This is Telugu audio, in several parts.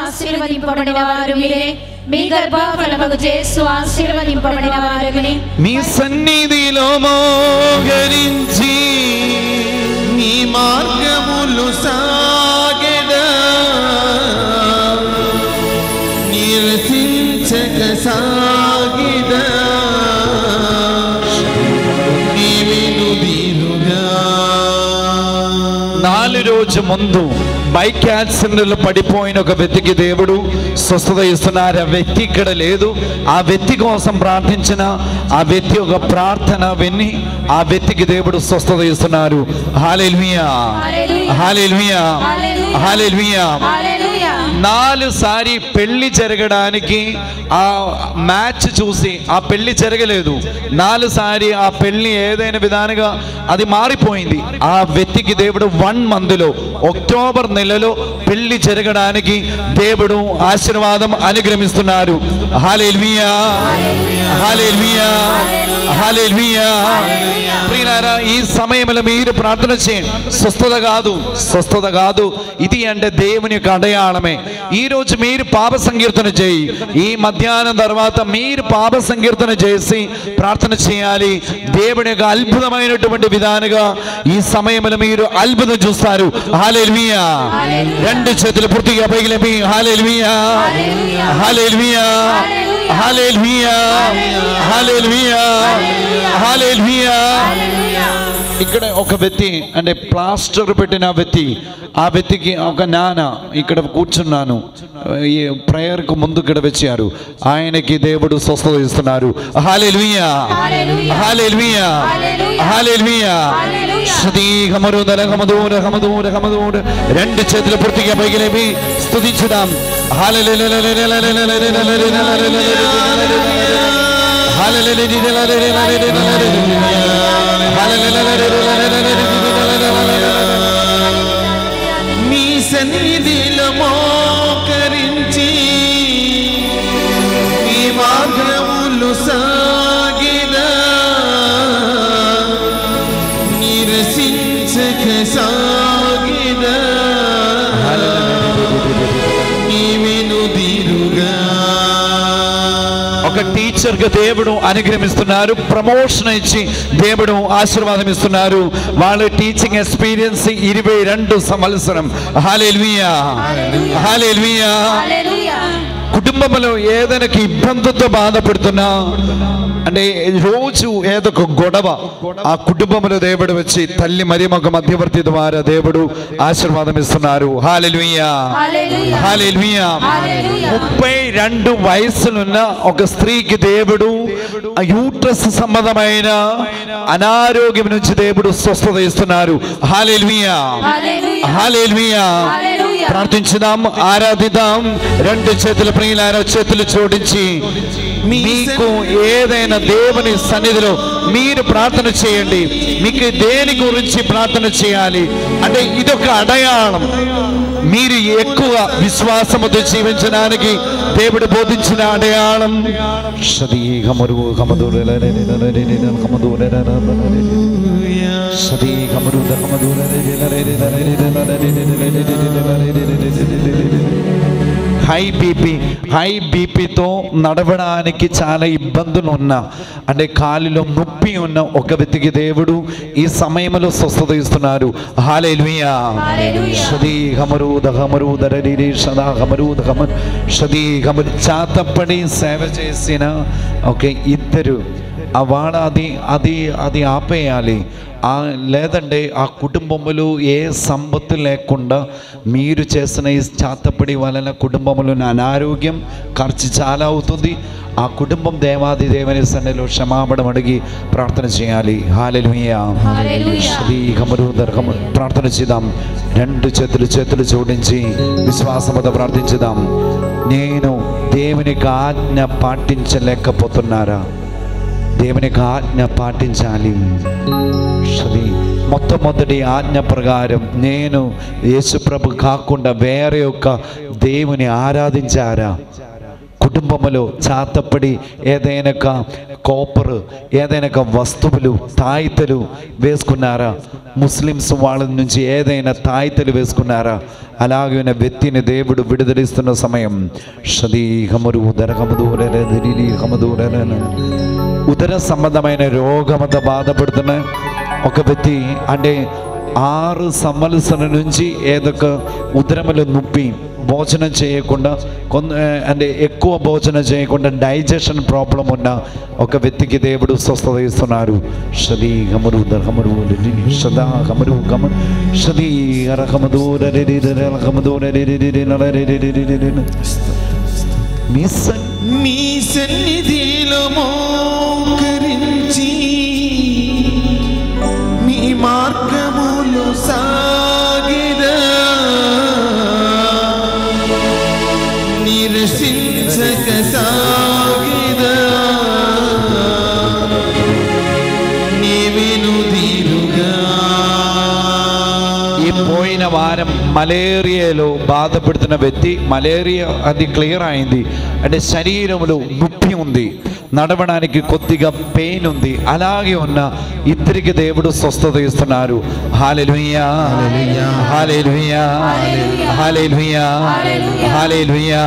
ఆశీర్వదింపబడిన వారు మీరే, మీ గర్భఫలమగు యేసు ఆశీర్వదింపబడిన వారుని. మీ సన్నిధిలో మోకరించి నీ మార్గములు సాగెదా, నిరసించక సాగిదా, నీవిను దీనుగా. 4 రోజు ముందు బైక్ యాక్సిడెంట్లో పడిపోయిన ఒక వ్యక్తికి దేవుడు స్వస్థత ఇస్తున్నారు. ఆ వ్యక్తి ఇక్కడ లేదు. ఆ వ్యక్తి కోసం ప్రార్థించిన ఆ వ్యక్తి ఒక ప్రార్థన విని ఆ వ్యక్తికి దేవుడు స్వస్థత ఇస్తున్నారు. హల్లెలూయా, హల్లెలూయా, హల్లెలూయా. 4 సారి పెళ్లి జరగడానికి ఆ మ్యాచ్ చూసి ఆ పెళ్లి జరగలేదు. 4 సారి ఆ పెళ్లి ఏదైనా విధానంగా అది మారిపోయింది. ఆ వ్యక్తికి దేవుడు 1 month అక్టోబర్ నెలలో పెళ్లి జరగడానికి దేవుడు ఆశీర్వాదం అనుగ్రహిస్తున్నారు. హల్లెలూయా, హల్లెలూయా, హల్లెలూయా. ప్రియులారా, ఈ సమయంలో మీరు ప్రార్థన చేయండి. స్వస్థత కాదు, స్వస్థత కాదు, ఇది అంటే దేవుని యొక్క అడయాళమే. ఈ రోజు మీరు పాప సంకీర్తన చేయి. ఈ మధ్యాహ్నం తర్వాత మీరు పాప సంకీర్తన చేసి ప్రార్థన చేయాలి. దేవుని యొక్క అద్భుతమైనటువంటి విధానంగా ఈ సమయంలో మీరు అద్భుతం చూస్తారు. హల్లెలూయా. 2 చేతులు పూర్తిగా పైకి లేపి హల్లెలూయా, హల్లెలూయా, హల్లెలూయా, హల్లెలూయా, హల్లెలూయా. ఇక్కడ ఒక వ్యక్తి అంటే ప్లాస్టర్ పెట్టిన వ్యక్తి, ఆ వ్యక్తికి ఒక నాన్న ఇక్కడ కూర్చున్నాను, ఈ ప్రేయర్కు ముందు ఇక్కడ వచ్చారు. ఆయనకి దేవుడు స్వస్థత ఇస్తున్నారు. హల్లెలూయా, హల్లెలూయా, హల్లెలూయా. స్తుతిగమరుదల గమదూర గమదూర గమదూర. 2 చేతులు పూర్తిగా పైకి లేపి స్తుతించుదాం. హల్లెలూయా, మీ సన్నిధిలో మోకరించి మీ మార్గములు సాగిదా, నిరసించక సాగిదా, నీవిను దీనుగా. ఒక టీచర్గా దేవుడు అనుగ్రహిస్తున్నారు. ప్రమోషన్ ఇచ్చి దేవుడు ఆశీర్వాదం ఇస్తున్నారు. వాళ్ళ టీచింగ్ ఎక్స్పీరియన్స్ 22 సంవత్సరం. హల్లెలూయా, హల్లెలూయా. కుటుంబంలో ఏదైనా ఇబ్బందితో బాధపడుతున్నా అంటే రోజు ఏదో ఒక గొడవ, ఆ కుటుంబంలో దేవుడు వచ్చి తల్లి మరియు ఒక మధ్యవర్తి ద్వారా దేవుడు ఆశీర్వాదం ఇస్తున్నారు. హల్లెలూయా, హల్లెలూయా. 32 వయసులున్న ఒక స్త్రీకి దేవుడు యూట్రస్ సంబంధమైన అనారోగ్యం నుంచి దేవుడు స్వస్థత ఇస్తున్నారు. హల్లెలూయా, హల్లెలూయా. ప్రార్థించుదాం, ఆరాధిద్దాం. 2 చేతుల ప్రియులారా చేతులు జోడించి మీకు ఏదైనా దేవుని సన్నిధిలో మీరు ప్రార్థన చేయండి. మీకు దేని గురించి ప్రార్థన చేయాలి అంటే ఇదొక అడయాళం. మీరు ఎక్కువ విశ్వాసముతో జీవించడానికి దేవుడు బోధించిన అడయాళం. హై బీపీతో నడవడానికి చాలా ఇబ్బందులు ఉన్నా అంటే కాలిలో నొప్పి ఉన్న ఒక వ్యక్తికి దేవుడు ఈ సమయంలో స్వస్థత ఇస్తున్నారు. హల్లెలూయా. చాతపడి సేవ చేసిన ఒక 2 వాళ్ళ అది ఆపేయాలి. లేదంటే ఆ కుటుంబములు ఏ సంపత్తి లేకుండా మీరు చేసిన ఈ చాతపడి వలన కుటుంబములో అనారోగ్యం ఖర్చు చాలా అవుతుంది. ఆ కుటుంబం దేవాది దేవుని సన్నిధిలో క్షమాపణ అడిగి ప్రార్థన చేయాలి. హల్లెలూయా. ప్రార్థన చేద్దాం. 2 చేతులు జోడించి విశ్వాసముతో ప్రార్థించుదాం. నేను దేవునికి ఆజ్ఞ పాటించలేకపోతున్నారా? దేవునికి ఆజ్ఞ పాటించాలి. మొట్టమొదటి ఆజ్ఞ ప్రకారం నేను యేసుప్రభు కాకుండా వేరే యొక్క దేవుని ఆరాధించారా? కుటుంబంలో చాతపడి ఏదైనా కోపరు ఏదైనా వస్తువులు తాయితలు వేసుకున్నారా? ముస్లిమ్స్ వాళ్ళ నుంచి ఏదైనా తాయితలు వేసుకున్నారా? అలాగే వ్యక్తిని దేవుడు విడుదలిస్తున్న సమయం ఉదర సంబంధమైన రోగంతో బాధపడుతున్న ఒక వ్యక్తి, అంటే 6 సంవత్సరాల నుంచి ఏదో ఒక ఉదరములు నొప్పి, భోజనం చేయకుండా అంటే ఎక్కువ భోజనం చేయకుండా డైజెషన్ ప్రాబ్లం ఉన్న ఒక వ్యక్తికి దేవుడు స్వస్థత ఇస్తున్నారు. మీ సన్నిధిలో మోకరించి మీ మార్గములో సాగిదా నిరసించక సాగిదా నీవెను తీరుగా. ఈ పోయిన వారం మలేరియాలో బాధపడుతున్న వ్యక్తి, మలేరియా అది క్లియర్ అయింది, అంటే శరీరంలో నొప్పి ఉంది, నడవడానికి కొద్దిగా పెయిన్ ఉంది. అలాగే ఉన్న ఇద్దరికి దేవుడు స్వస్థత ఇస్తున్నారు. హల్లెలూయా, హల్లెలూయా, హల్లెలూయా, హల్లెలూయా.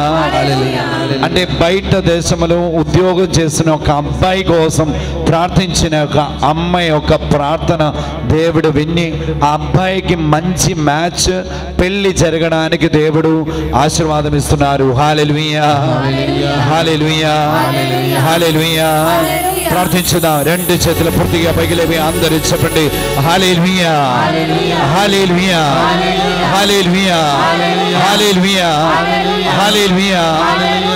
అంటే బయట దేశంలో ఉద్యోగం చేసిన ఒక అబ్బాయి కోసం ప్రార్థించిన ఒక అమ్మాయి యొక్క ప్రార్థన దేవుడు విని ఆ అబ్బాయికి మంచి మ్యాచ్, పెళ్లి జరగడానికి దేవుడు ఆశీర్వాదం ఇస్తున్నారు. హల్లెలూయా, హల్లెలూయా, హల్లెలూయా. ప్రార్థించుదాం. 2 చేతుల పూర్తిగా పైకి లేవి అందరూ చెప్పండి హల్లెలూయా, హల్లెలూయా, హల్లెలూయా, హల్లెలూయా, హల్లెలూయా,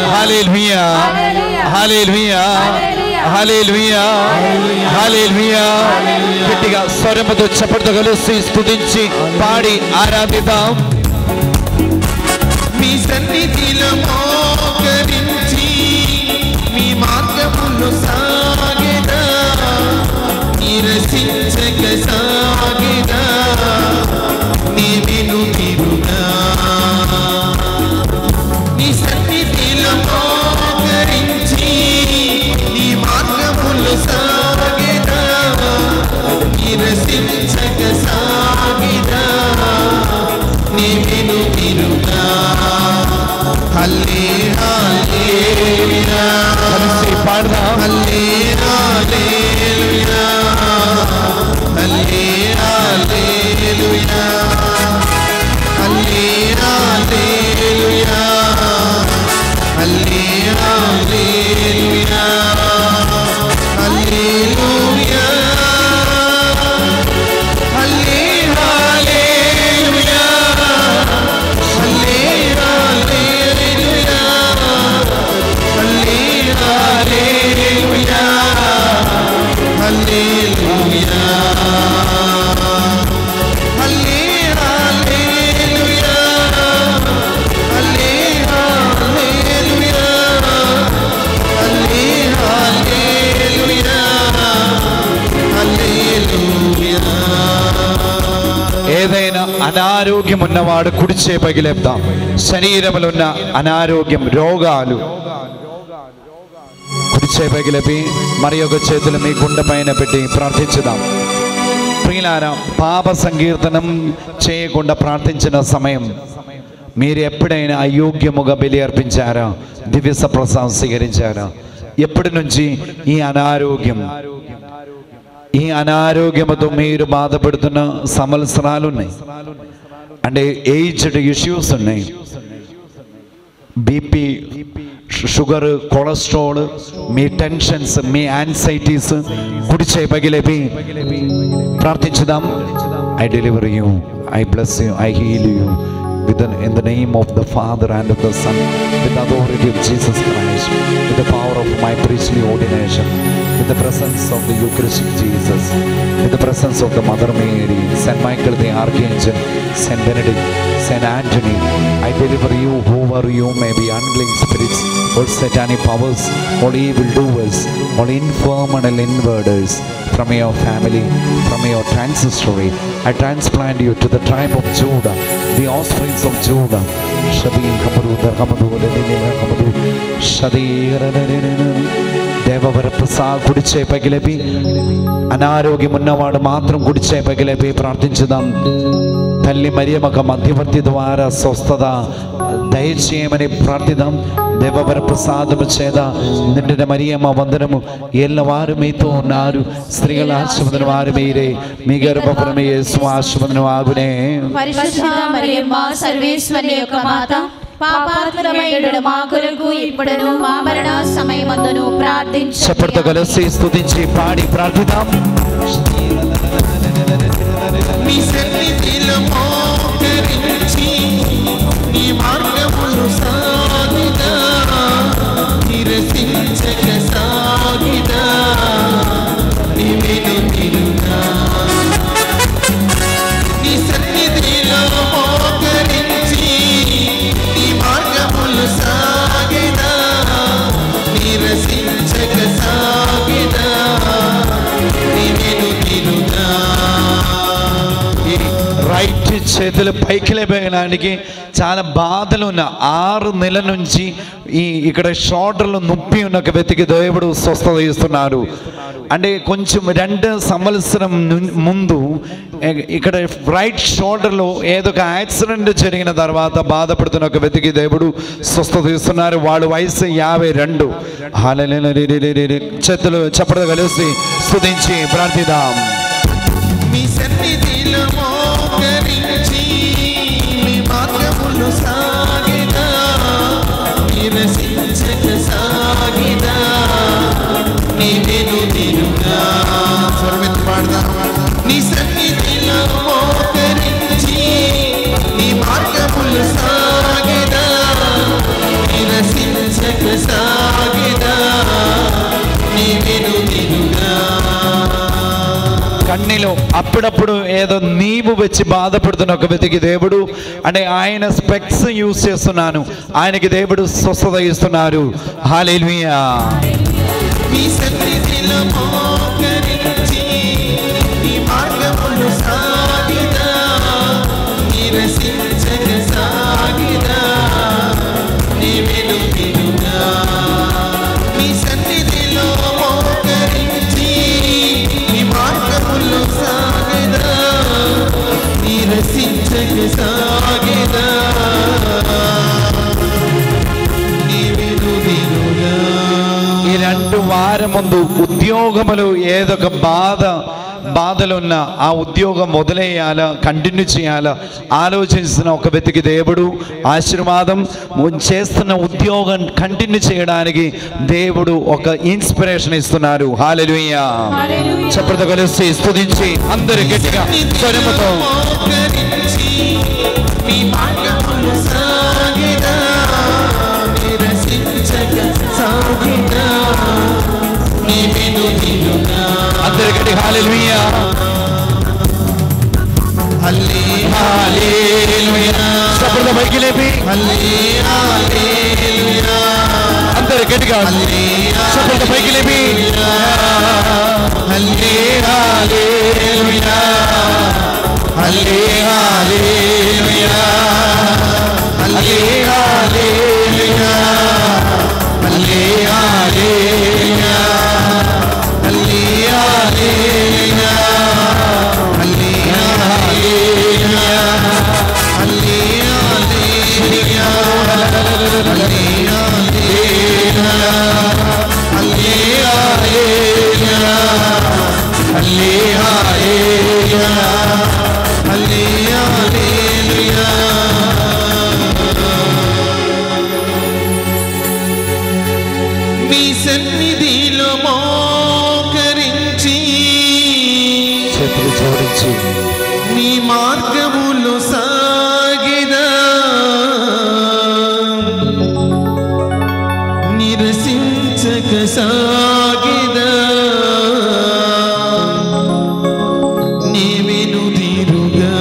హల్లెలూయా, హల్లెలూయా, హల్లెలూయా, హల్లెలూయా. గట్టిగా స్వరముతో చప్పటితో కలిసి స్తుతించి పాడి ఆరాధిద్దాం. మీ సన్నిధిలో మోకరించి మీ మార్గములో సాగిదా నిరసించక సాగిదా నీవెను తీరుగా. నీ సన్నిధిలో మోకరించి నీ మార్గములో సాగిదా నిరసించక సాగిదా నీవెను తీరుగా. హల్లే హల్లెలూయా, కలిసి పాడదాం. హల్లే హల్లెలూయా, హల్లే హల్లెలూయా, హల్లే హల్లెలూయా, హల్లే హల్లెలూయా, హల్లెలూయా, హల్లే హల్లెలూయా, హల్లే హల్లెలూయా, హల్లే హల్లెలూయా, హల్లెలూయా, హల్లే హల్లెలూయా, హల్లే హల్లెలూయా, హల్లే హల్లెలూయా, హల్లెలూయా. ఏదైనా అనారోగ్యం ఉన్నవాడు కుడిచే పగిలేద్దాం. శరీరంలో ఉన్న అనారోగ్యం, రోగాలు కుడిచే పగిలిపి మరి ఒక చేతులు మీ గుండె పైన పెట్టి ప్రార్థించుదాం. ప్రియులారా, పాప సంకీర్తనం చేయకుండా ప్రార్థించిన సమయం మీరు ఎప్పుడైనా అయోగ్యముగా బలి అర్పించారా? దివ్య ప్రసాదం స్వీకరించారా? ఎప్పటి నుంచి ఈ అనారోగ్యముతో మీరు బాధపడుతున్న సంవత్సరాలు ఉన్నాయి, అంటే ఏజ్డ్ ఇష్యూస్ ఉన్నాయి. బీపీ, షుగర్, కొలెస్ట్రాల్, మీ టెన్షన్స్, మీ యాంగ్జైటీస్ కుడి చేయి పగిలేపి ప్రార్థించుదాం. I deliver you, I bless you, I heal you in the name of the Father and of the Son, with the authority of Jesus Christ, with the power of my priestly ordination, with the presence of the Eucharistic Jesus, with the presence of the Mother Mary, Saint Michael the Archangel, Saint Benedict, Saint Anthony, I deliver you, whoever you may be, unclean spirits, all satanic powers, all evil doers, all infirm and invaders, from your family, from your ancestry. I transplant you to the tribe of Judah, the offsprings of Judah. దేవవరప్రసా కుడిచే పగిలేపి అనారోగ్యం ఉన్నవాడు మాత్రం కుడిచే పగిలేపి ప్రార్థించుదాం. తల్లి మరియమ్మక మధ్యవర్తి ద్వారా స్వస్థత దయచేయమని ప్రార్థిద్దాం. దేవవరప్రసాదము చేత నిండిన మరియమ్మ వందనము, ఏళ్ళవారు మీతో ఉన్నారు, స్త్రీల ఆశీర్వదన వారు మీరే, మీ గర్భఫలము యేసు ఆశీర్వదనం ఆగునే. పరిశుద్ధ మరియమ్మ సర్వేశ్వరి యొక్క మాత, పాపాత్ములమైనడు మా కొరకు ఇప్పుడును మా మరణ సమయమందును ప్రార్థించండి. చప్పటితో కలిసి స్తుతించి పాడి ప్రార్థిద్దాం. మీ సన్నిధిలో మోకరించి నీ మార్గములు సాగిదా, నిరసించక సాగిదా, నీ వెనుదిరుగా. నీ సన్నిధిలో మోకరించి నీ మార్గములు సాగిదా, నిరసించక సాగిదా, నీ వెనుదిరుగా. రైట్ చేతులు పైకి లేపడానికి చాలా బాధలు ఉన్న 6 నెలల నుంచి ఇక్కడ షోల్డర్లో నొప్పి ఉన్న ఒక వ్యక్తికి దేవుడు స్వస్థత ఇస్తున్నారు. అంటే కొంచెం 2 సంవత్సరం ముందు ఇక్కడ రైట్ షోల్డర్లో ఏదో ఒక యాక్సిడెంట్ జరిగిన తర్వాత బాధపడుతున్న ఒక వ్యక్తికి దేవుడు స్వస్థత ఇస్తున్నారు. వాడు వయసు 52. చేతులు చప్పట్లు కలిసి స్తుతించి ప్రార్థిద్దాం. మీ సన్నిధిలో మోకరించి మీ మార్గములు సాగిదా, నిరసించక సాగిదా, నీ వెనుదిరుగా. స్వరమెత్తి పాడదాం. నీ సన్నిధిలో మోకరించి నీ మార్గములు సాగిదా, నిరసించక సాగిదా, నీ వెనుదిరుగా. కన్నీలో అప్పుడప్పుడు ఏదో నీవు వచ్చి బాధపడుతున్న ఒక వ్యక్తికి దేవుడు, అంటే ఆయన స్పెక్స్ యూజ్ చేస్తున్నాను, ఆయనకి దేవుడు స్వస్థత ఇస్తున్నారు. హల్లెలూయా. మీ సన్నిధిలో మోకరించి నీ మార్గములు సాగిదా, నిరసించక సాగిదా, నీ వెనుదిరుగా. మీ సన్నిధిలో మోకరించి నీ మార్గములు సాగిదా, నిరసించక సాగిదా, నీ వెనుదిరుగా. ఈ 2 వారం ముందు ఉద్యోగములు ఏదో ఒక బాధలున్న ఆ ఉద్యోగం వదిలేయాలా, కంటిన్యూ చేయాలా ఆలోచించిన ఒక వ్యక్తికి దేవుడు ఆశీర్వాదం, చేస్తున్న ఉద్యోగం కంటిన్యూ చేయడానికి దేవుడు ఒక ఇన్స్పిరేషన్ ఇస్తున్నారు. హల్లెలూయా. చప్పటితో కలిసి స్తుతించి అందరూ గట్టిగా స్వరముతో మోకరించి మీ మార్గములు సాగిదా, నిరసించక సాగిదా, నీ వెనుదిరుగా. అందరూ గట్టిగా హల్లెలూయా. హల్లెలూయా. చప్పటితో పైకి లేపి హల్లెలూయా. అందరూ గట్టిగా చప్పటితో పైకి లేపి హల్లెలూయా. హల్లెలూయా. హల్లెలూయా. హల్లెలూయా. హల్లెలూయా. మీ సన్నిధిలో మోకరించి చేతులు జోడించి మీ మార్గములు సాగిదా, నిరసించక సాగిదా, నీ వెనుదిరుగా.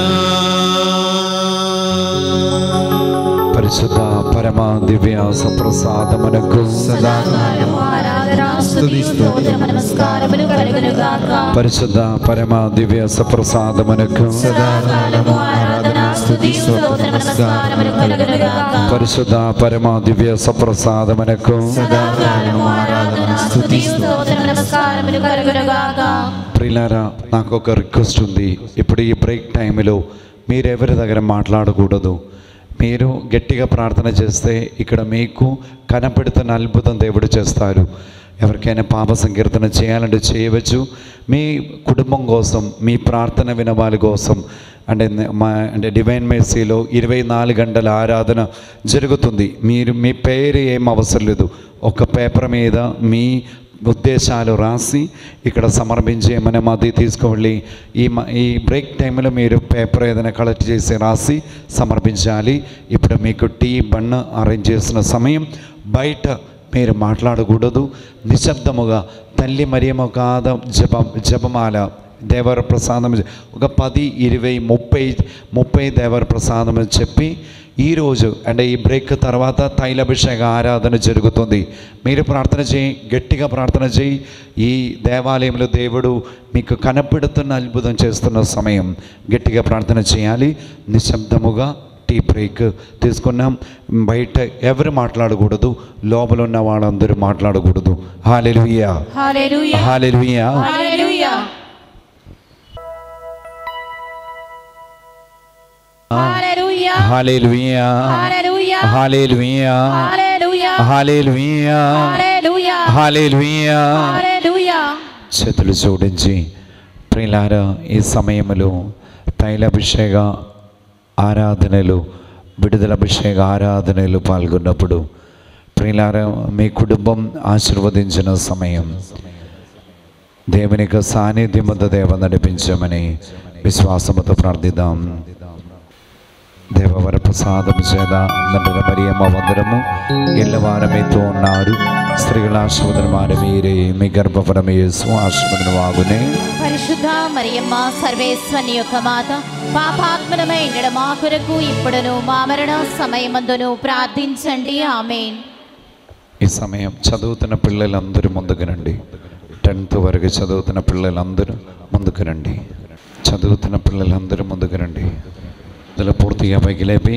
పరిశుద్ధ పరమ దివ్య సప్రసాదమునకు సదాకాలము ఆరాధన స్తుతి స్తోత్రము నమస్కారములు కలుగునుగాక. పరిశుద్ధ పరమ దివ్య సప్రసాదమునకు సదాకాలము ఆరాధన స్తుతి స్తోత్రం నమస్కారములు కలుగునుగాక. పరిశుద్ధ పరమ దివ్య సప్రసాదమునకు సదాకాలము ఆరాధన స్తుతి స్తోత్రం నమస్కారములు కలుగునుగాక. ప్రియులారా, నాకు ఒక రిక్వెస్ట్ ఉంది. ఇప్పుడు ఈ బ్రేక్ టైంలో మీరెవరి దగ్గర మాట్లాడకూడదు. మీరు గట్టిగా ప్రార్థన చేస్తే ఇక్కడ మీకు కనపడుతున్న అద్భుతం దేవుడు చేస్తారు. ఎవరికైనా పాప సంకీర్తన చేయాలంటే చేయవచ్చు. మీ కుటుంబం కోసం, మీ ప్రార్థన వినవాళ్ళ కోసం అంటే డివైన్ మెర్సీలో 24 గంటల ఆరాధన జరుగుతుంది. మీరు మీ పేరు ఏం అవసరం లేదు, ఒక పేపర్ మీద మీ ఉద్దేశాలు రాసి ఇక్కడ సమర్పించి మనం అది తీసుకువెళ్ళి ఈ బ్రేక్ టైంలో మీరు పేపర్ ఏదైనా కలెక్ట్ చేసి రాసి సమర్పించాలి. ఇప్పుడు మీకు టీ బన్ అరేంజ్ చేసిన సమయం. బయట మీరు మాట్లాడకూడదు. నిశ్శబ్దముగా తల్లి మరియమ్మ కాద జపమాల దేవర ప్రసాదం ఒక 10, 20, 30 దేవర ప్రసాదం చెప్పి ఈరోజు అంటే ఈ బ్రేక్ తర్వాత తైలాభిషేక ఆరాధన జరుగుతుంది. మీరు ప్రార్థన చేయి, గట్టిగా ప్రార్థన చేయి. ఈ దేవాలయంలో దేవుడు మీకు కనపడుతున్న అద్భుతం చేస్తున్న సమయం. గట్టిగా ప్రార్థన చేయాలి. నిశ్శబ్దముగా టీ బ్రేక్ తీసుకున్నాం. బయట ఎవరు మాట్లాడకూడదు, లోపల ఉన్న వాళ్ళందరూ మాట్లాడకూడదు. హల్లెలూయా, హల్లెలూయా, హల్లెలూయా, హల్లెలూయా, హల్లెలూయా, హల్లెలూయా, హల్లెలూయా, హల్లెలూయా, హల్లెలూయా, హల్లెలూయా, హల్లెలూయా, హల్లెలూయా. హల్లెలూయా. చేతులు జోడించి ప్రియులారా, ఈ సమయంలో తైలాభిషేక ఆరాధనలు, విడుదల అభిషేక ఆరాధనలు పాల్గొన్నప్పుడు ప్రియులారా, మీ కుటుంబం ఆశీర్వదించిన సమయం. దేవుని యొక్క సాన్నిధ్యముతో దేవ నడిపించమని విశ్వాసముతో ప్రార్థిద్దాం. దేవవర ప్రసాదము చేత నందన మరియమ్మ వందనము ఎల్లవారు మీతో ఉన్నారు. స్త్రీల ఆశీర్వదనమాన మీరే, మీ గర్భఫలము యేసు ఆశీర్వదనమాగునే. పరిశుద్ధ మరియమ్మ సర్వేశ్వని యొక్క మాత, పాపాత్మనమైన మా కొరకు ఇప్పుడును మా మరణ సమయమందును ప్రార్థించండి. ఆమేన్. ఈ సమయం చదువుతున్న పిల్లలందరూ ముందుకు రండి. 10th వరకు చదువుతున్న పిల్లలందరూ ముందుకు రండి. చదువుతున్న పిల్లలందరూ ముందుకు రండి. ఇందులో పూర్తిగా పైకి లేపి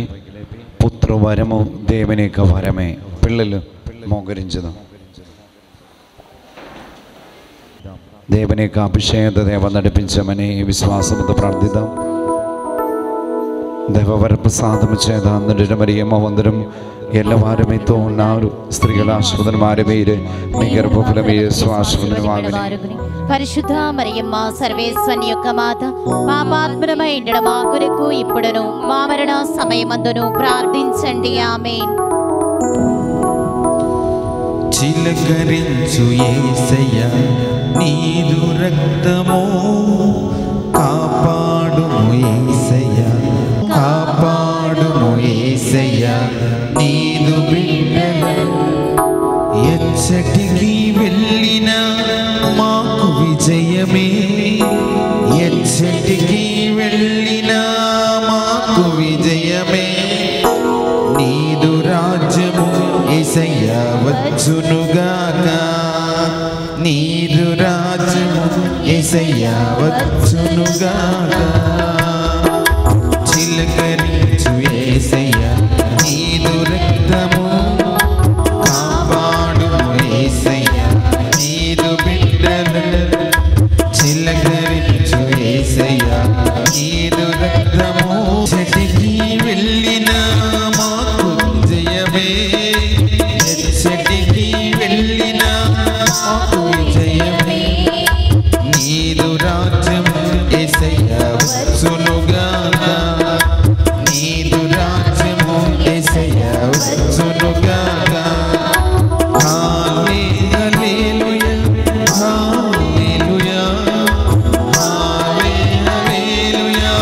పుత్రవరము దేవుని యొక్క వరమే. పిల్లలు మోకరించదాం. దేవుని యొక్క అభిషేక దేవ నడిపించమని విశ్వాసంతో ప్రార్థిద్దాం. దేవవర ప్రసాదము చేత నందన మరియమ్మ వందనం ఎల్లవారు మీతో ఉన్నారు. స్త్రీల ఆశీర్వదనమాన మీరే, మీ గర్భఫలము యేసు ఆశీర్వదనమాగునే. పరిశుద్ధ మరియమ్మ సర్వేశ్వని యొక్క మాత, పాపాత్మనమైన మా కొరకు ఇప్పుడును మా మరణ సమయమందును ప్రార్థించండి. ఆమేన్. చిలకరించు యేసయ్య నీదు రక్తము, కాపాడుము యేసయ్య, కాపాడుము యేసయ్య నీదు బిడ్డలను. ఎచ్చటికి వెళ్ళిన మాకు విజయమే, ఎచ్చటికి వెళ్ళిన మాకు విజయమే. నీదు రాజ్యము యేసయ్య వచ్చునుగాక, నీదు రాజ్యము యేసయ్య వచ్చునుగాక. చిలకరించు యేసయ్య నీదు రక్తము, కాపాడుము యేసయ్య నీదు బిడ్డలను. చిలకరించు యేసయ్య నీదు రక్తము, చెటికి వెళ్ళిన మాకు విజయమే, చెటికి వెళ్ళిన మాకు విజయమే. నీదు రాజ్యము యేసయ్య వచ్చునుగాక, నీదు రాజ్యము యేసయ్య వచ్చునుగాక. హల్లెలూయా, హల్లెలూయా, హల్లెలూయా.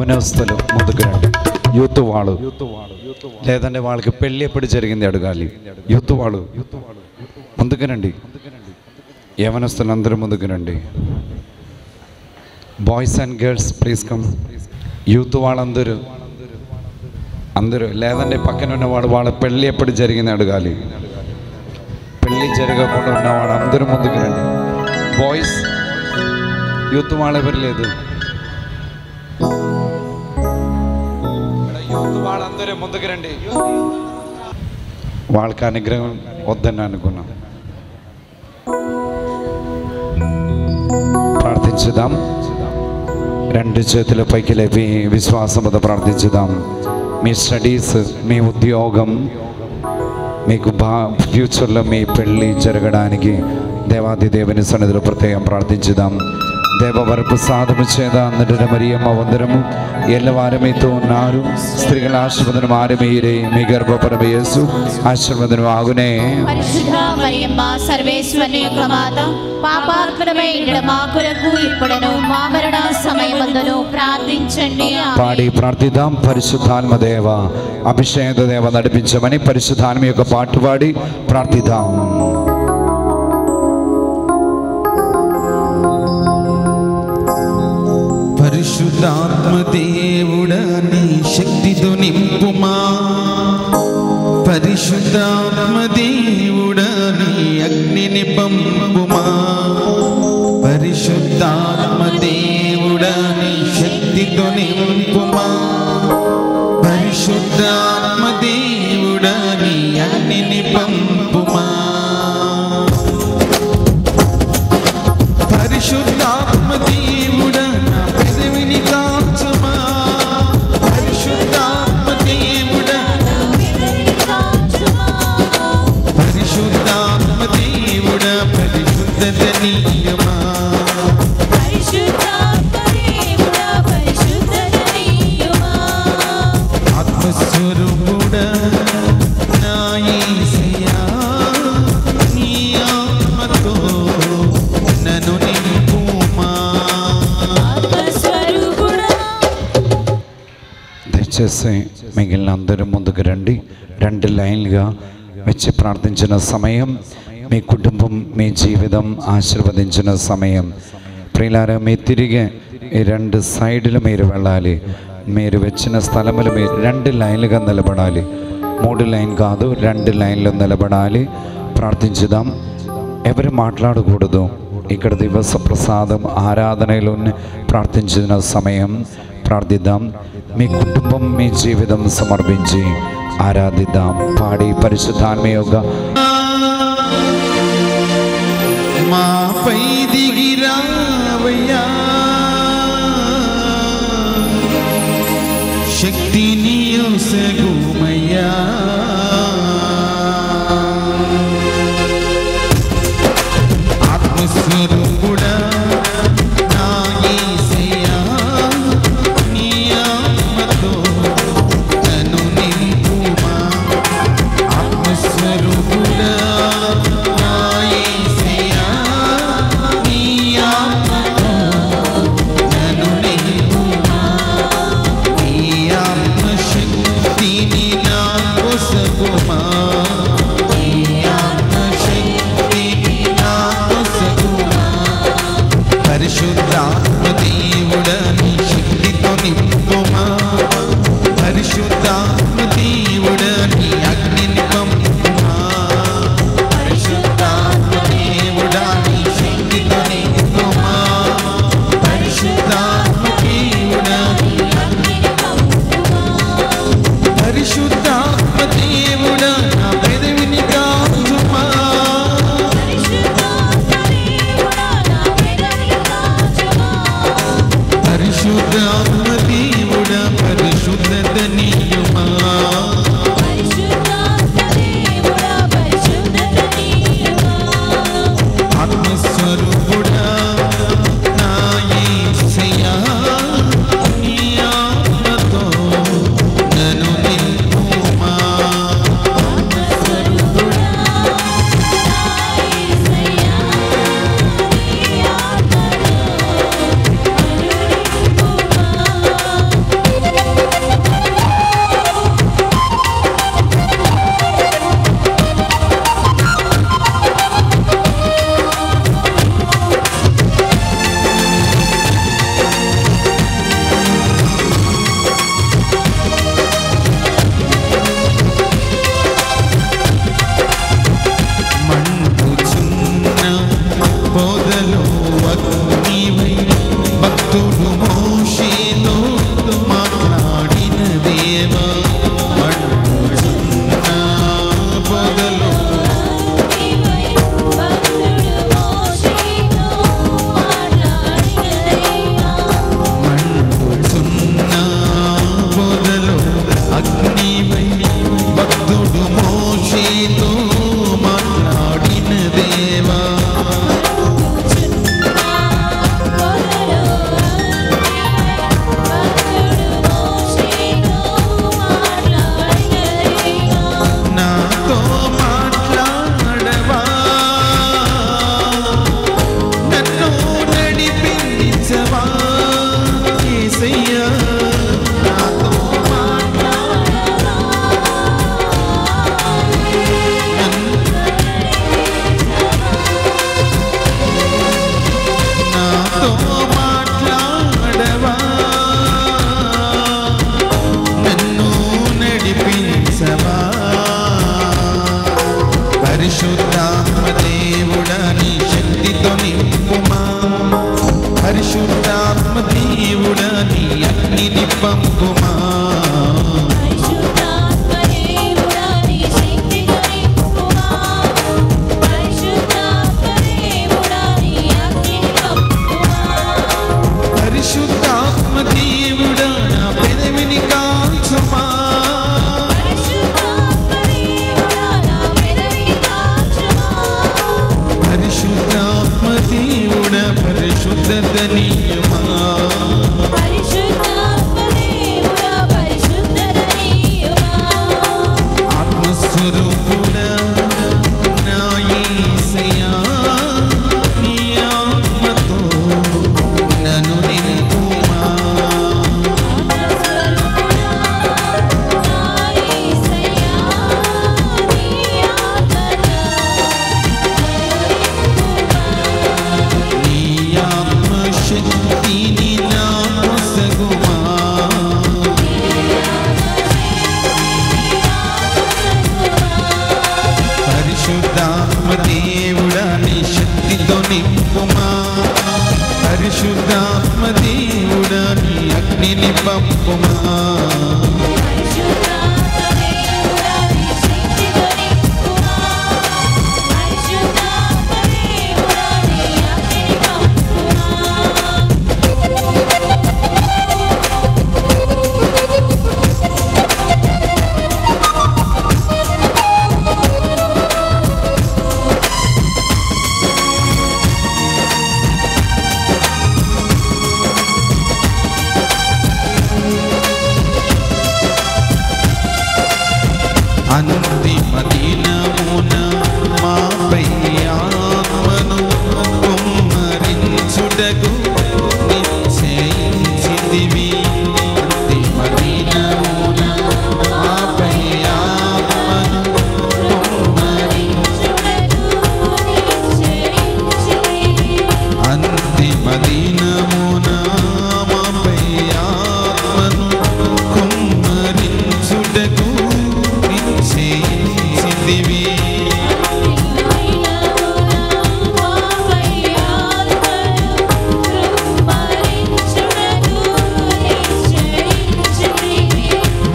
యవనస్తులు ముందుకు రండి. యూత్ వాళ్ళు, లేదంటే వాళ్ళకి పెళ్ళి ఎప్పుడు జరిగింది అడగాలి. యూత్ వాళ్ళు ముందుకు రండి. యవనస్తులు అందరూ ముందుకు రండి. Boys and girls please come. Youth వాళ్ళందరూ లేదంటే పక్కన ఉన్నవాడు వాళ్ళ పెళ్ళి ఎప్పుడు జరిగింది అడగాలి. పెళ్ళి జరగకుండా ఉన్నవాడు అందరూ ముందుకు రండి. బాయ్స్ యూత్ వాళ్ళు ఎవరు లేదు. యూత్ వాళ్ళందరూ ముందుకు రండి. వాళ్ళకి అనుగ్రహం వద్దని అనుకున్నాం. ప్రార్థించుదాం. రెండు చేతుల పైకి లేపి విశ్వాసంతో ప్రార్థించుదాం. మీ స్టడీస్, మీ ఉద్యోగం, మీకు ఫ్యూచర్లో మీ పెళ్ళి జరగడానికి దేవాది దేవుని సన్నిధిలో ప్రత్యేకం ప్రార్థించుదాం. దేవ వరకు సాధము చేద అందరి మరియమ్మ వందరము ఎల్లవారు మీతో ఉన్నారు. స్త్రీల ఆశీర్వదనం ఆరమీరే, మీ గర్భఫలము యేసు ఆశీర్వదనం ఆగునే. పరిశుద్ధ మరియమ్మ సర్వేశ్వరుని యొక్క మాత, పాపాత్మలమై మా కొరకు ఇప్పుడును మా మరణ సమయమందును ప్రార్థించండి. పాడి ప్రార్థిద్దాం. పరిశుద్ధాత్మ దేవ, అభిషేక దేవ నడిపించమని పరిశుద్ధాత్మ యొక్క పాటు పాడి ప్రార్థిద్దాం. పరిశుద్ధాత్మ దేవుడా నీ శక్తితో నింపుమా, పరిశుద్ధాత్మ దేవుడా నీ అగ్నిని పంపుమా, పరిశుద్ధాత్మ దేవుడా నీ శక్తితో నింపుమా, పరిశుద్ధాత్మ దేవుడా నీ అగ్నిని పంపుమా, పరిశుద్ధాత్మ దేవుడా నా పెదవిని కాచుమా, పరిశుద్ధాత్మ దేవుడా పరిశుద్ధాత్మ దేవుడా పరిశుద్ధత నీయమా, ఆత్మస్వరూపుడా నా యేసయ్యా నీ ఆత్మతో నన్ను నింపుమా. దయచేసి మిగిలిన అందరూ ముందుకు రండి. రెండు లైన్లుగా వచ్చి ప్రార్థించిన సమయం, మీ కుటుంబం, మీ జీవితం ఆశీర్వదించిన సమయం. ప్రియులారా, మీ తిరిగి ఈ రెండు సైడ్లు మీరు వెళ్ళాలి. మీరు వచ్చిన స్థలములు మీరు రెండు లైన్లుగా నిలబడాలి. మూడు లైన్ కాదు, రెండు లైన్లు నిలబడాలి. ప్రార్థించుదాం. ఎవరు మాట్లాడకూడదు. ఇక్కడ దివస ప్రసాదం ఆరాధనలో ప్రార్థించిన సమయం. ప్రార్థిద్దాం. మీ కుటుంబం, మీ జీవితం సమర్పించి ఆరాధిద్దాం. పాడి పరిశుద్ధాత్మ యొక్క మాపై దిగిరావయ్యా, శక్తిని యోసగుమయ్యా, ఆత్మస్వరూపుడా నా యేసయ్యా నీ ఆత్మతో నన్ను నింపుమా, ఆత్మస్వరూపుడా నా యేసయ్యా నీ భక్తుడు మోషేతో మాట్లాడిన దేవా మండుచున్న పొదలో మండుచున్న పొదలో అగ్నివై భక్తుడు మోషేతో మాట్లాడిన దేవా నాతో మాట్లాడవా నన్ను నడిపించవా యేసయ్యా నాతో మాట్లాడవా నాతో మాట్లాడవా నన్ను నడిపించవా పరిశుద్ధాత్మ దేవుడా నీ శక్తితో నింపుమా పరిశుద్ధాత్మ దేవుడా నీ అగ్నిని పంపుమా పరిశుద్ధాత్మ దేవుడా నా పెదవిని కాల్చుమా పరిశుద్ధాత్మ దేవుడా పరిశుద్ధత నీయమా ఆత్మస్వరూపుడా నా యేసయ్యా నీ ఆత్మతో నన్ను నింపుమా నీ ఆత్మశక్తిని నా పొసగుమా పరిశుద్ధాత్మ దేవుడా నీ శక్తితో నింపుమా పరిశుద్ధాత్మ దేవుడా నీ అగ్నిని పంపుమా అంతిమ దినమున మాపై ఆత్మను కుమ్మరించుటకు నిశ్చయించితివి అంతిమ దినమున మాపై ఆత్మను అంతిమ దినమున మాపై ఆత్మను కుమ్మరించుటకు నిశ్చయించితివి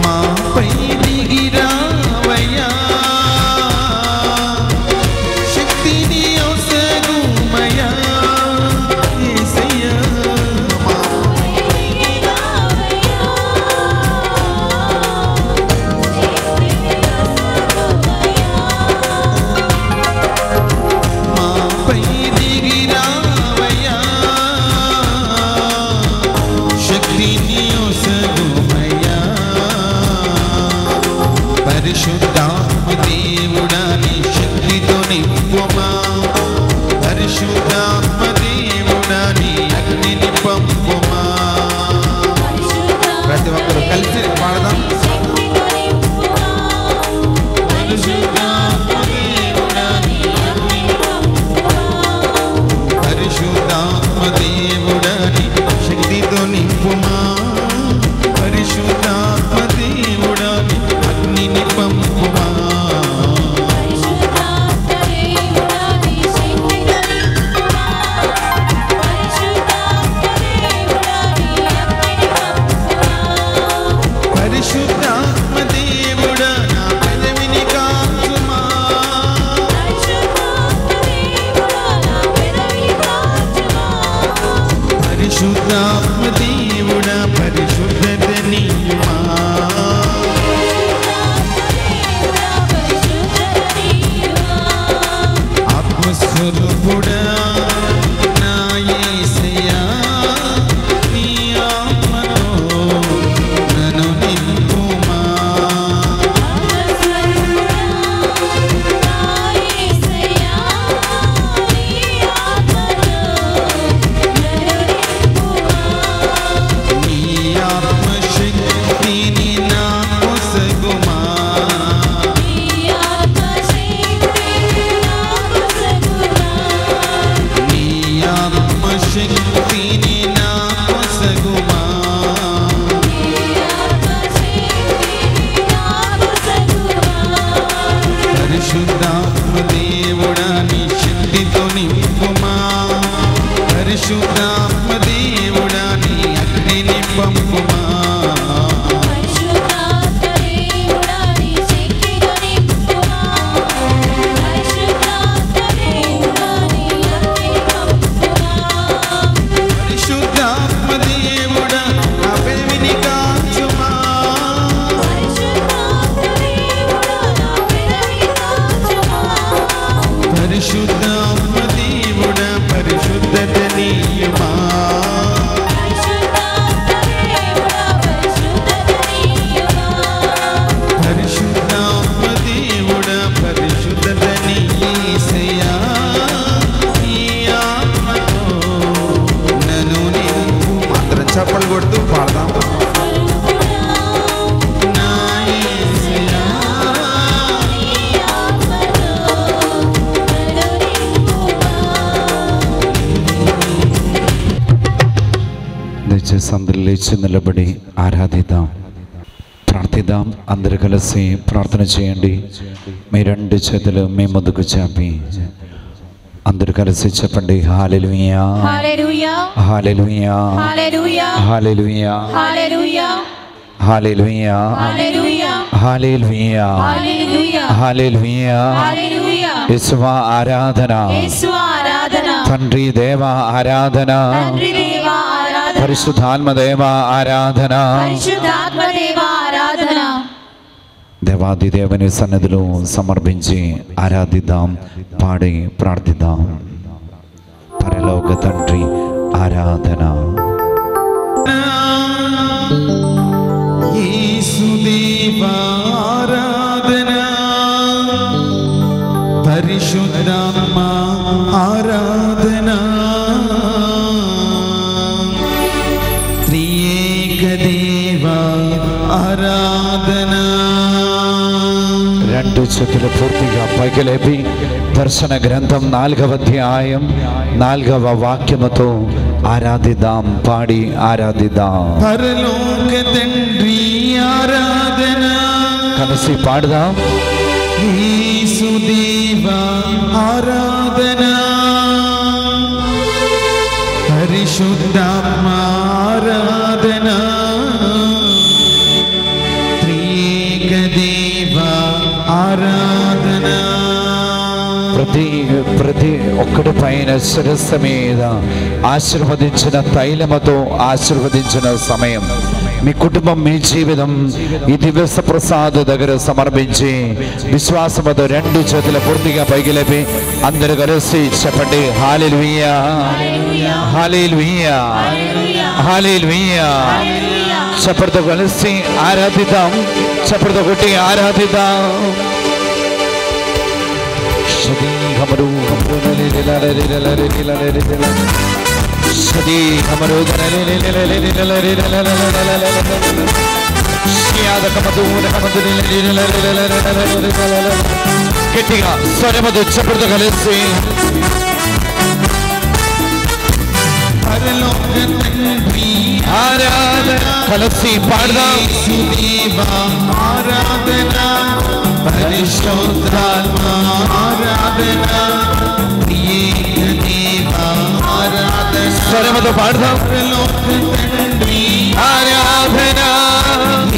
మాపై దిగిరావయ్యా శక్తిని ఒసగుమయ్యా యేసయ్యా మాపై దిగిరావయ్యా శక్తిని ఒసగుమయ్యా పరిశుద్ధాత్మ దేవుడా నీ శక్తితో నింపుమా పరిశుద్ధాత్మ దేవుడా నీ అగ్నిని పంపుమా ప్రతి ఒక్కరు కలిసి పాడదాం పరిశుద్ధాత్మ దేవుడా నీ అగ్నిని పంపుమా పరిశుద్ధాత్మ దేవుడా నీ శక్తితో నింపుమా పరిశుద్ధాత్మ దేవుడా నీ అగ్నిని పంపుమా స్వరూపుడా నా యేసయ్యా నీ ఆత్మతో నన్ను నింపుమా నీ ఆత్మశక్తిని నాకు సగుమా శక్తిని నాకు సగుమా పరిశుద్ధాత్మ దేవుడా నీ శక్తితో నింపుమా పరిశుద్ధాత్మ దేవుడా నీ అగ్నిని పంపుమా పరిశుద్ధాత్మ దేవుడా పరిశుద్ధత నీయమా పరిశుద్ధాత్మ దేవుడా పరిశుద్ధత నీయేసయ్యా నీ ఆత్మతో నన్ను నింపు అందరం చప్పలు కొడుతూ పాడదాం అందరూ లేచి నిలబడి ఆరాధిద్దాం, ప్రార్థిద్దాం. అందరూ కలిసి ప్రార్థన చేయండి. మీ రెండు చేతులు మీ ముందుకు చాపి అందరూ కలిసి చెప్పండి. హల్లెలూయా హల్లెలూయా హల్లెలూయా హల్లెలూయా హల్లెలూయా హల్లెలూయా హల్లెలూయా హల్లెలూయా హల్లెలూయా హల్లెలూయా హల్లెలూయా హల్లెలూయా యేసువా ఆరాధన, యేసువా ఆరాధన, తండ్రి దేవా ఆరాధన, తండ్రి దేవా ఆరాధన, పరిశుద్ధాత్మ దేవా ఆరాధన, పరిశుద్ధాత్మ దేవా ఆరాధన. దేవాది దేవుని సన్నిధిలో సమర్పించి ఆరాధిద్దాం, పాడి ప్రార్థిద్దాం. పరలోక తండ్రి ఆరాధన. యేసుదేవా ఆరాధన పరిశుద్ధాత్మ ఆరాధన త్రియేక దేవా ఆరాధన. రెండు చేతులు పూర్తిగా పైకి లేపి దర్శన గ్రంథం 4వ అధ్యాయం 4వ వాక్యముతో ఆరాధిద్దాం, పాడి ఆరాధిద్దాం. పరలోక తండ్రి ఆరాధన కలిసి పాడదాం. యేసుదేవా ఆరాధన పరిశుద్ధాత్మ ఆరాధన త్రియేక దేవా ఆరాధన. ప్రతి ఒక్కడి పైన శిరస్సు మీద ఆశీర్వదించిన తైలముతో ఆశీర్వదించిన సమయం, మీ కుటుంబం మీ జీవితం ఈ దివ్య ప్రసాద దగ్గర సమర్పించి విశ్వాసముతో రెండు చేతుల పూర్తిగా పైకి లేపి అందరూ కలిసి చెప్పండి. హల్లెలూయా హల్లెలూయా హల్లెలూయా. చప్పటితో కలిసి ఆరాధిద్దాం, చప్పటితో కొట్టి ఆరాధిద్దాం. గట్టిగా స్వరముతో చప్పటితో కలిసి ఆరాధన కలిసి పాడదాం. యేసుదేవా ఆరాధన పరిశుద్ధాత్మ ఆరాధన త్రియేక దేవా ఆరాధన. స్వరముతో పాడదాం. పరలోక తండ్రి ఆరాధన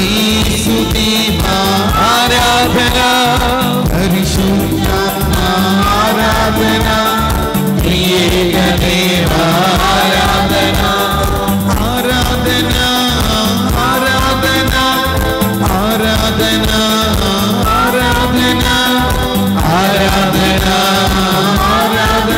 యేసుదేవా ఆరాధన పరిశుద్ధాత్మ ఆరాధన త్రియేక దేవా ఆరాధన. ఆరాధన ఆరాధన ఆరాధన ఆరాధన ఆరాధన ఆరాధన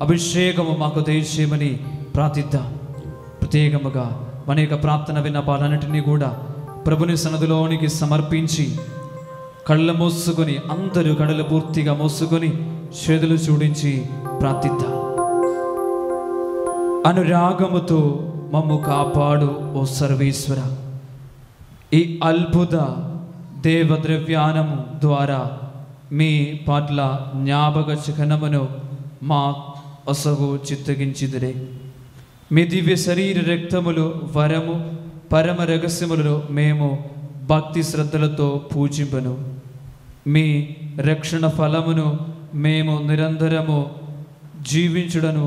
అభిషేకము మాకు దయచేయమని ప్రార్థిద్దాం. ప్రత్యేకముగా మన యొక్క ప్రార్థన విన్నపాలన్నింటినీ కూడా ప్రభుని సన్నిధిలోనికి సమర్పించి కళ్ళు మూసుకొని, అందరూ కళ్ళు పూర్తిగా మూసుకొని చేతులు జోడించి ప్రార్థిద్దాం. అనురాగముతో మమ్ము కాపాడు ఓ సర్వేశ్వర, ఈ అద్భుత దేవద్రవ్యానము ద్వారా మీ పట్ల జ్ఞాపక చిహ్నమును మా అసగు చిత్తగించిదిరే. మీ దివ్య శరీర రక్తములు, వరము, పరమ రహస్యములను మేము భక్తి శ్రద్ధలతో పూజింపను. మీ రక్షణ ఫలమును మేము నిరంతరము జీవించుడను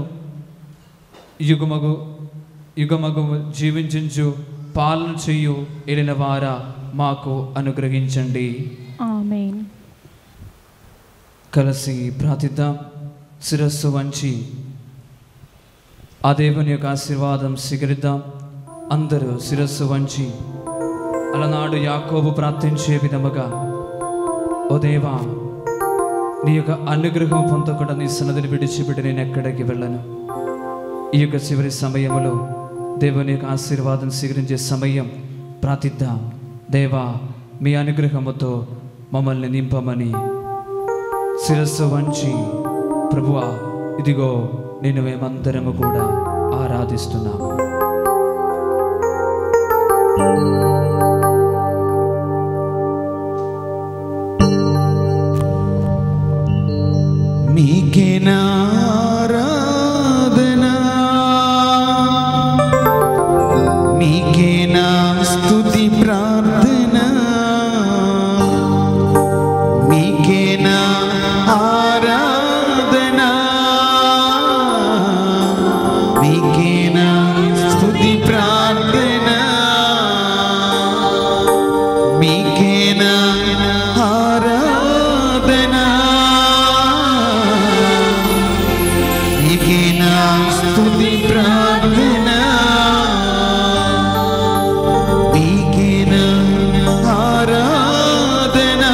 యుగమగు జీవించు పాలన చేయు ఎలిన వారా మాకు అనుగ్రహించండి. ఆమేన్. కలిసి ప్రార్థిద్దాం. శిరస్సు వంచి ఆ దేవుని యొక్క ఆశీర్వాదం స్వీకరిద్దాం. అందరూ శిరస్సు వంచి అలనాడు యాకోబు ప్రార్థించే విధముగా, ఓ దేవా, నీ యొక్క అనుగ్రహం పొందకుండా నీ సన్నిధిని విడిచిపెట్టి నేను ఎక్కడికి వెళ్ళను. ఈ యొక్క చివరి సమయంలో దేవుని యొక్క ఆశీర్వాదం స్వీకరించే సమయం. ప్రార్థిద్దాం. దేవా, మీ అనుగ్రహముతో మమ్మల్ని నింపమని శిరస్సు వంచి, ప్రభువా, ఇదిగో నేను మేమందరము కూడా ఆరాధిస్తున్నాము. మీకే ఆరాధన, మీకే నా స్తుతి ప్రార్థన, మీకే నా ఆరాధన, మీకే నా స్తుతి ప్రార్థన, మీకే నా ఆరాధన, మీకే నా స్తుతి ప్రార్థన, మీకే నా ఆరాధన,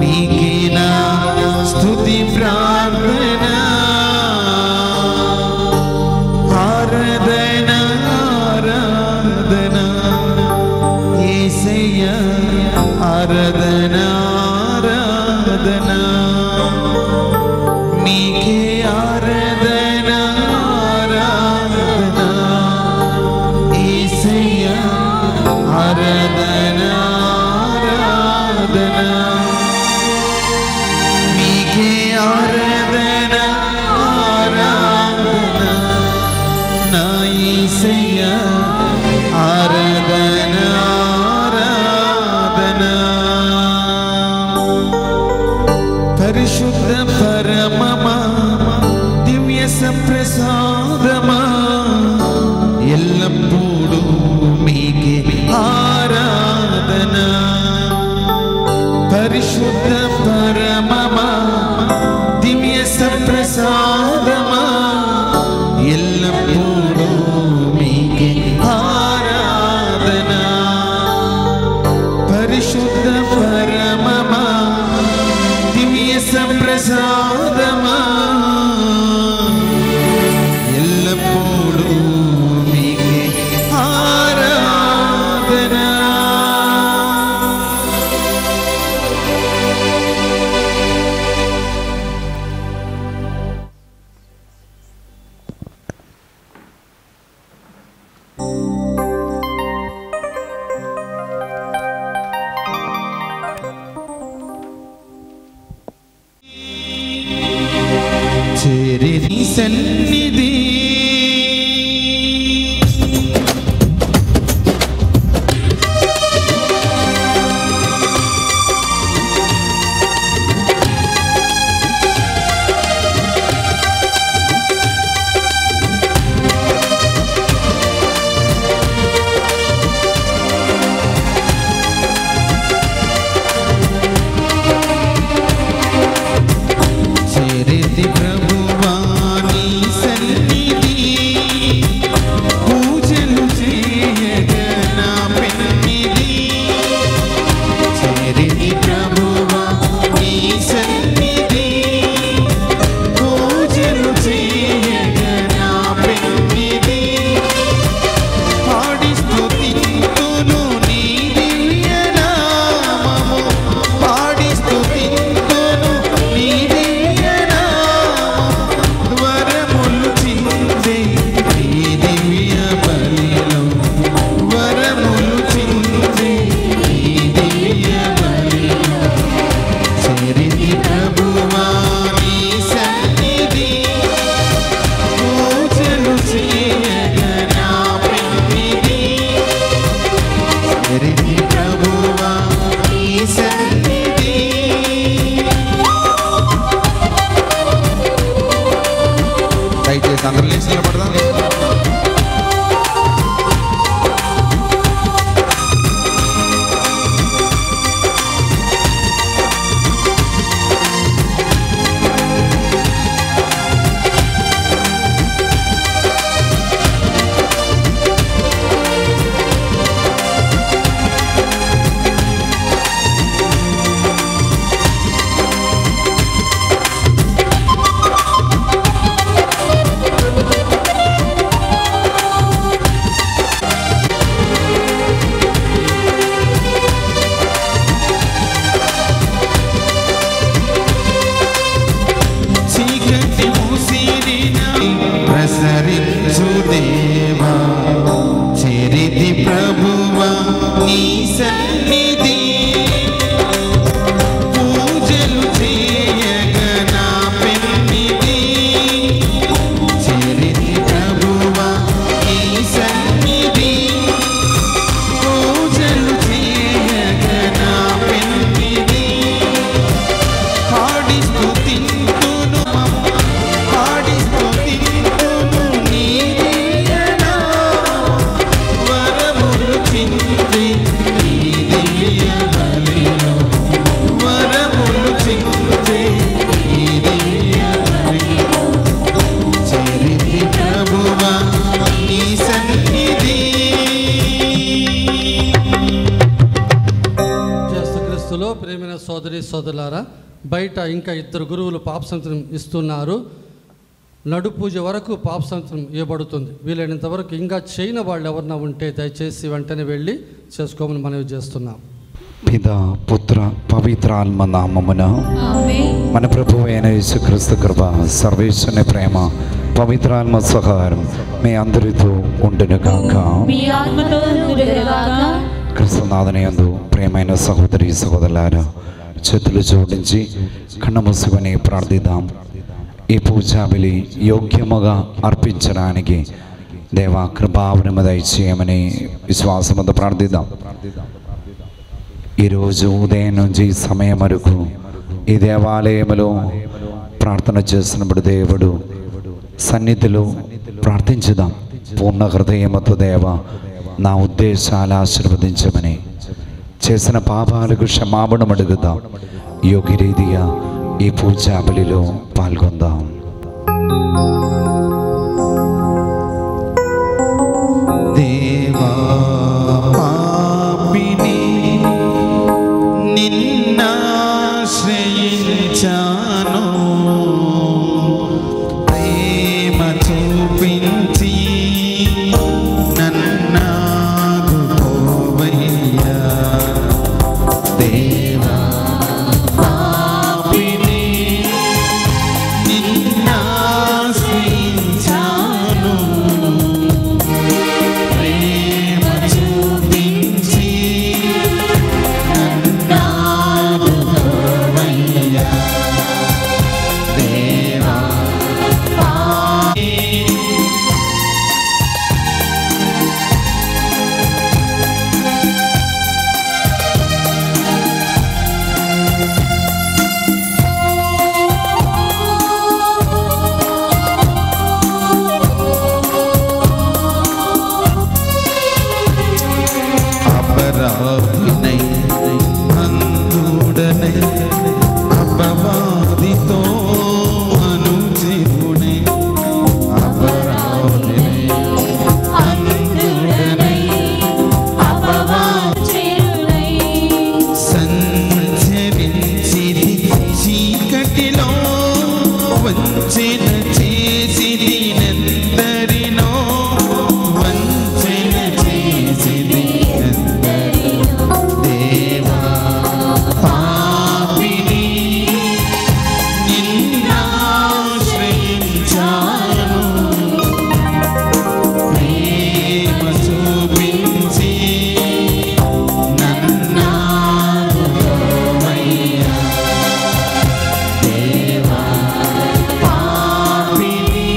మీకే నా స్తుతి ప్రార్థన, ఆరాధన ఆరాధన యేసయ్య, ఆరాధన ఆరాధన నీకే, ఆరాధన ఆరాధన యేసయ్య, ఆరాధన ఆరాధన నీకే, ఆరాధన ఆరాధన నా యేసయ్య, ఆరాధన ఆరాధన. పరిశుద్ధ పరమమా, దివ్య సంప్రసాదమా, ఎల్లప్పుడూ మీకే ఆరాధన. పరిశుద్ధ పరమమా, దివ్య సంప్రసాదమా, ఎల్లప్పుడూ మీకే ఆరాధన. పరిశుద్ధ పరమమా, దివ్య సంప్రసాదమా, ఎల్లప్పుడూ మీకే ఆరాధన. చేరి నీ సన్నిధి, చేరితి ప్రభువా నీ సన్నిధి. అందరూ లేచి నిలబడదాం. ప్రసరించు దేవా చేరితి ప్రభువా నీ సన్నిధి పూజలు చేయగా నా పెన్నిధి చేరితి ప్రభువా నీ సన్నిధి పూజలు చేయగా నా పెన్నిధి పాడి స్తుతింతును పాడి స్తుతింతును నీదేనా వరములు చింతి నీదియ బలిలో వరములు చింతి నీదియ బలిలో చేరితి ప్రభువా నీ సన్నిధి. క్రీస్తులో ప్రేమైన సోదరి సోదరులారా, బయట ఇంకా 2 గురువులు పాప సంవత్సరం ఇస్తున్నారు. నడు పూజ వరకు పాప సంవత్సరం ఇవ్వబడుతుంది. వీలైనంత వరకు ఇంకా చేయని వాళ్ళు ఎవరన్నా ఉంటే దయచేసి వెంటనే వెళ్ళి చేసుకోమని మనవి చేస్తున్నాం. పిత పుత్ర పవిత్రాత్మ నామమున మన ప్రభువు అయిన యేసుక్రీస్తు కృప, సర్వేశ్వరుని ప్రేమ, పవిత్రాత్మ సహకారం మీ అందరితో ఉండును గాక. క్రీస్తునాథుని యందు ప్రియమైన సహోదరి సహోదరులారా, చేతులు జోడించి కన్ను మూసుకొని ప్రార్థిద్దాం. ఈ పూజా బలి యోగ్యముగా అర్పించడానికి దేవా కృపావరము దయచేయమని విశ్వాసముతో ప్రార్థిద్దాం. ఈరోజు ఉదయం నుంచి సమయం వరకు ఈ దేవాలయంలో ప్రార్థన చేసినప్పుడు దేవుడు సన్నిధిలో ప్రార్థించుదాం. పూర్ణ హృదయముతో దేవా నా ఉద్దేశాలు ఆశీర్వదించమని, చేసిన పాపాలకు క్షమాపణ అడుగుదాం. యోగ్య రీతిగా ఈ పూజా బలిలో పాల్గొందాం. దేవా పాపిని నిన్నాశ్రయించాను, ప్రేమ చూపించి నన్నాదుకోవయ్యా. దేవా పాపిని నిన్నాశ్రయించాను, ప్రేమ చూపించి నన్నాదుకోవయ్యా. దేవా అపరాధినై అంధుడనై అపవాదితో అనుజీవునై, అపరాధినై అంధుడనై అపవాదినై సంచరించిది చీకటిలో, వంచన చేసిది నెందరినో, వంచన చేసిది దేవా పాపిని నిన్నాశ్రయించాను, ప్రేమ చూపించి నన్నాదుకోవయ్యా. దేవా పాపిని.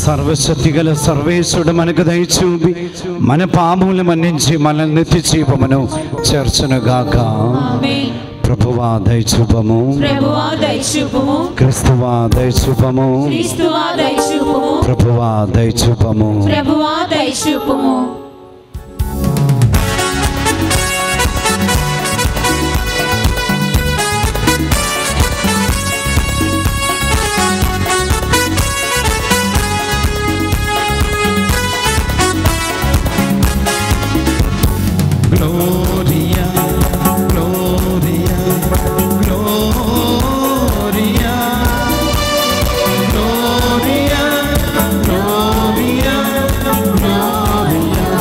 సర్వశక్తి గల సర్వేశ్వరుడు మనకు దయచూపి మన పాపములు మన్నించి మనల్ని నిత్య జీవమును చేర్చునుగాక. ప్రభువా దయచూపము, ప్రభువా దయచూపుము, క్రీస్తువా దయచూపము, క్రీస్తువా దయచూపుము, ప్రభువా దయచూపము. ప్రభువా దయచూపుము. Gloria, Gloria, Gloria, Gloria, Gloria, Gloria.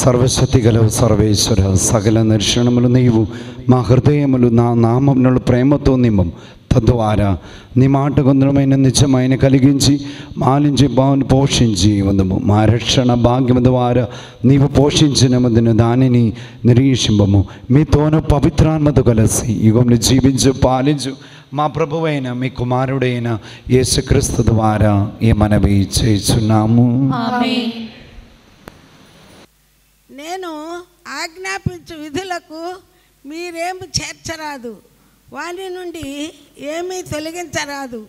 సర్వశక్తి గల సర్వేశ్వర, సకల దర్శనములు నీవు మా హృదయములు నా నామములు ప్రేమతో నిమ్మం. తద్వారా నీ మాట గుంద్రమైన నిజమైన కలిగించి మాలించి బావుని పోషించి ఉందము. మా రక్షణ భాగ్యము ద్వారా నీవు పోషించిన ముందున దానిని నిరీక్షింపము. మీతోనూ పవిత్రాత్మతో కలిసి యుగంలో జీవించు పాలించు మా ప్రభువైన మీ కుమారుడైన యేసుక్రీస్తు ద్వారా ఈ మనవి చేస్తున్నాము. ఆమేన్. నేను ఆజ్ఞాపించు విధులకు మీరేమి చేర్చరాదు, వాని నుండి ఏమీ తొలగించరాదు.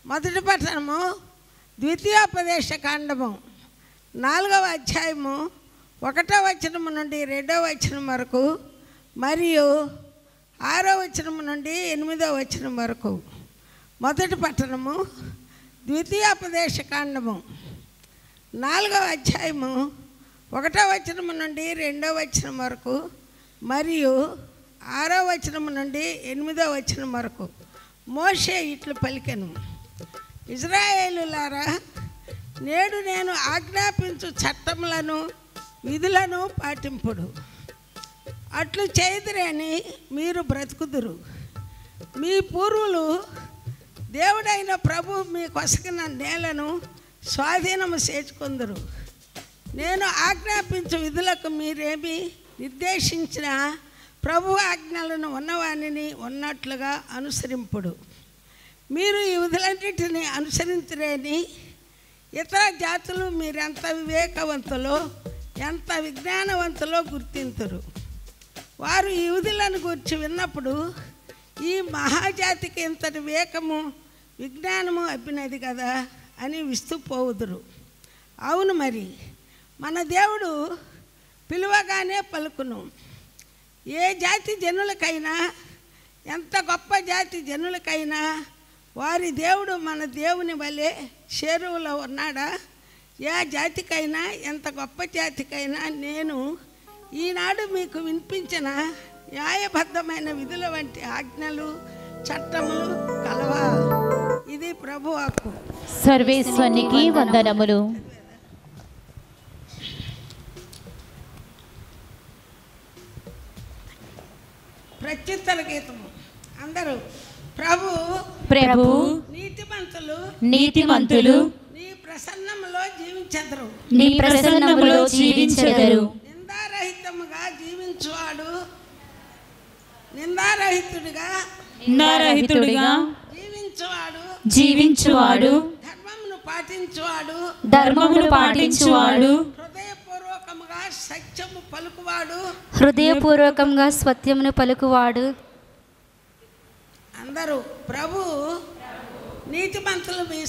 మొదటి పట్టణము ద్వితీయోపదేశ కాండము 4వ అధ్యాయము 1వ వచనము నుండి 2వ వచనం వరకు మరియు 6వ వచనము నుండి 8వ వచనం వరకు. మొదటి పట్టణము ద్వితీయోపదేశ కాండము 4వ అధ్యాయము 1వ వచనము నుండి 2వ వచనం వరకు మరియు 6వ వచనము నుండి 8వ వచనం వరకు. మోషే ఇట్లు పలికెను, ఇజ్రాయేలులారా, నేడు నేను ఆజ్ఞాపించు చట్టములను విధులను పాటింపుడు. అట్లు చేయుదురని మీరు బ్రతుకుదురు. మీ పూర్వులు దేవుడైన ప్రభు మీ కొసగిన నేలను స్వాధీనము చేసుకుందరు. నేను ఆజ్ఞాపించు విధులకు మీరేమి నిర్దేశించిన ప్రభు ఆజ్ఞలను ఉన్నవానిని ఉన్నట్లుగా అనుసరింపుడు. మీరు ఈ విధులన్నిటిని అనుసరించలేని ఇతర జాతులు మీరెంత వివేకవంతులో ఎంత విజ్ఞానవంతులో గుర్తింతురు. వారు ఈ విధులను గురించి విన్నప్పుడు ఈ మహాజాతికి ఇంతటి వివేకము విజ్ఞానము అబ్బినది కదా అని విస్తుపోవుదురు. అవును, మరి మన దేవుడు పిలువగానే పలుకును. ఏ జాతి జనులకైనా, ఎంత గొప్ప జాతి జనులకైనా వారి దేవుడు మన దేవుని వలె చేరువలో ఉన్నాడా? ఏ జాతికైనా, ఎంత గొప్ప జాతికైనా నేను ఈనాడు మీకు వినిపించిన న్యాయబద్ధమైన విధుల వంటి ఆజ్ఞలు చట్టములు కలవా? ఇది ప్రభు హక్కు. సర్వేశ్వరునికి వందనములు. ప్రత్యుత్తర గీతము. అందరూ ప్రభు ప్రభు నీతిమంతులు నీతిమంతులు నీ ప్రసన్నములో జీవించెదరు. నీ ప్రసన్నములో జీవించెదరు. నిందారహితముగా జీవించువాడు నిందారహితుడిగా నిందారహితుడిగా జీవించువాడు జీవించువాడు ధర్మమును పాటించువాడు ధర్మమును పాటించువాడు హృదయపూర్వకంగా సత్యమును పలుకువాడు. అందరూ ప్రభు నీతిమంతులు మీ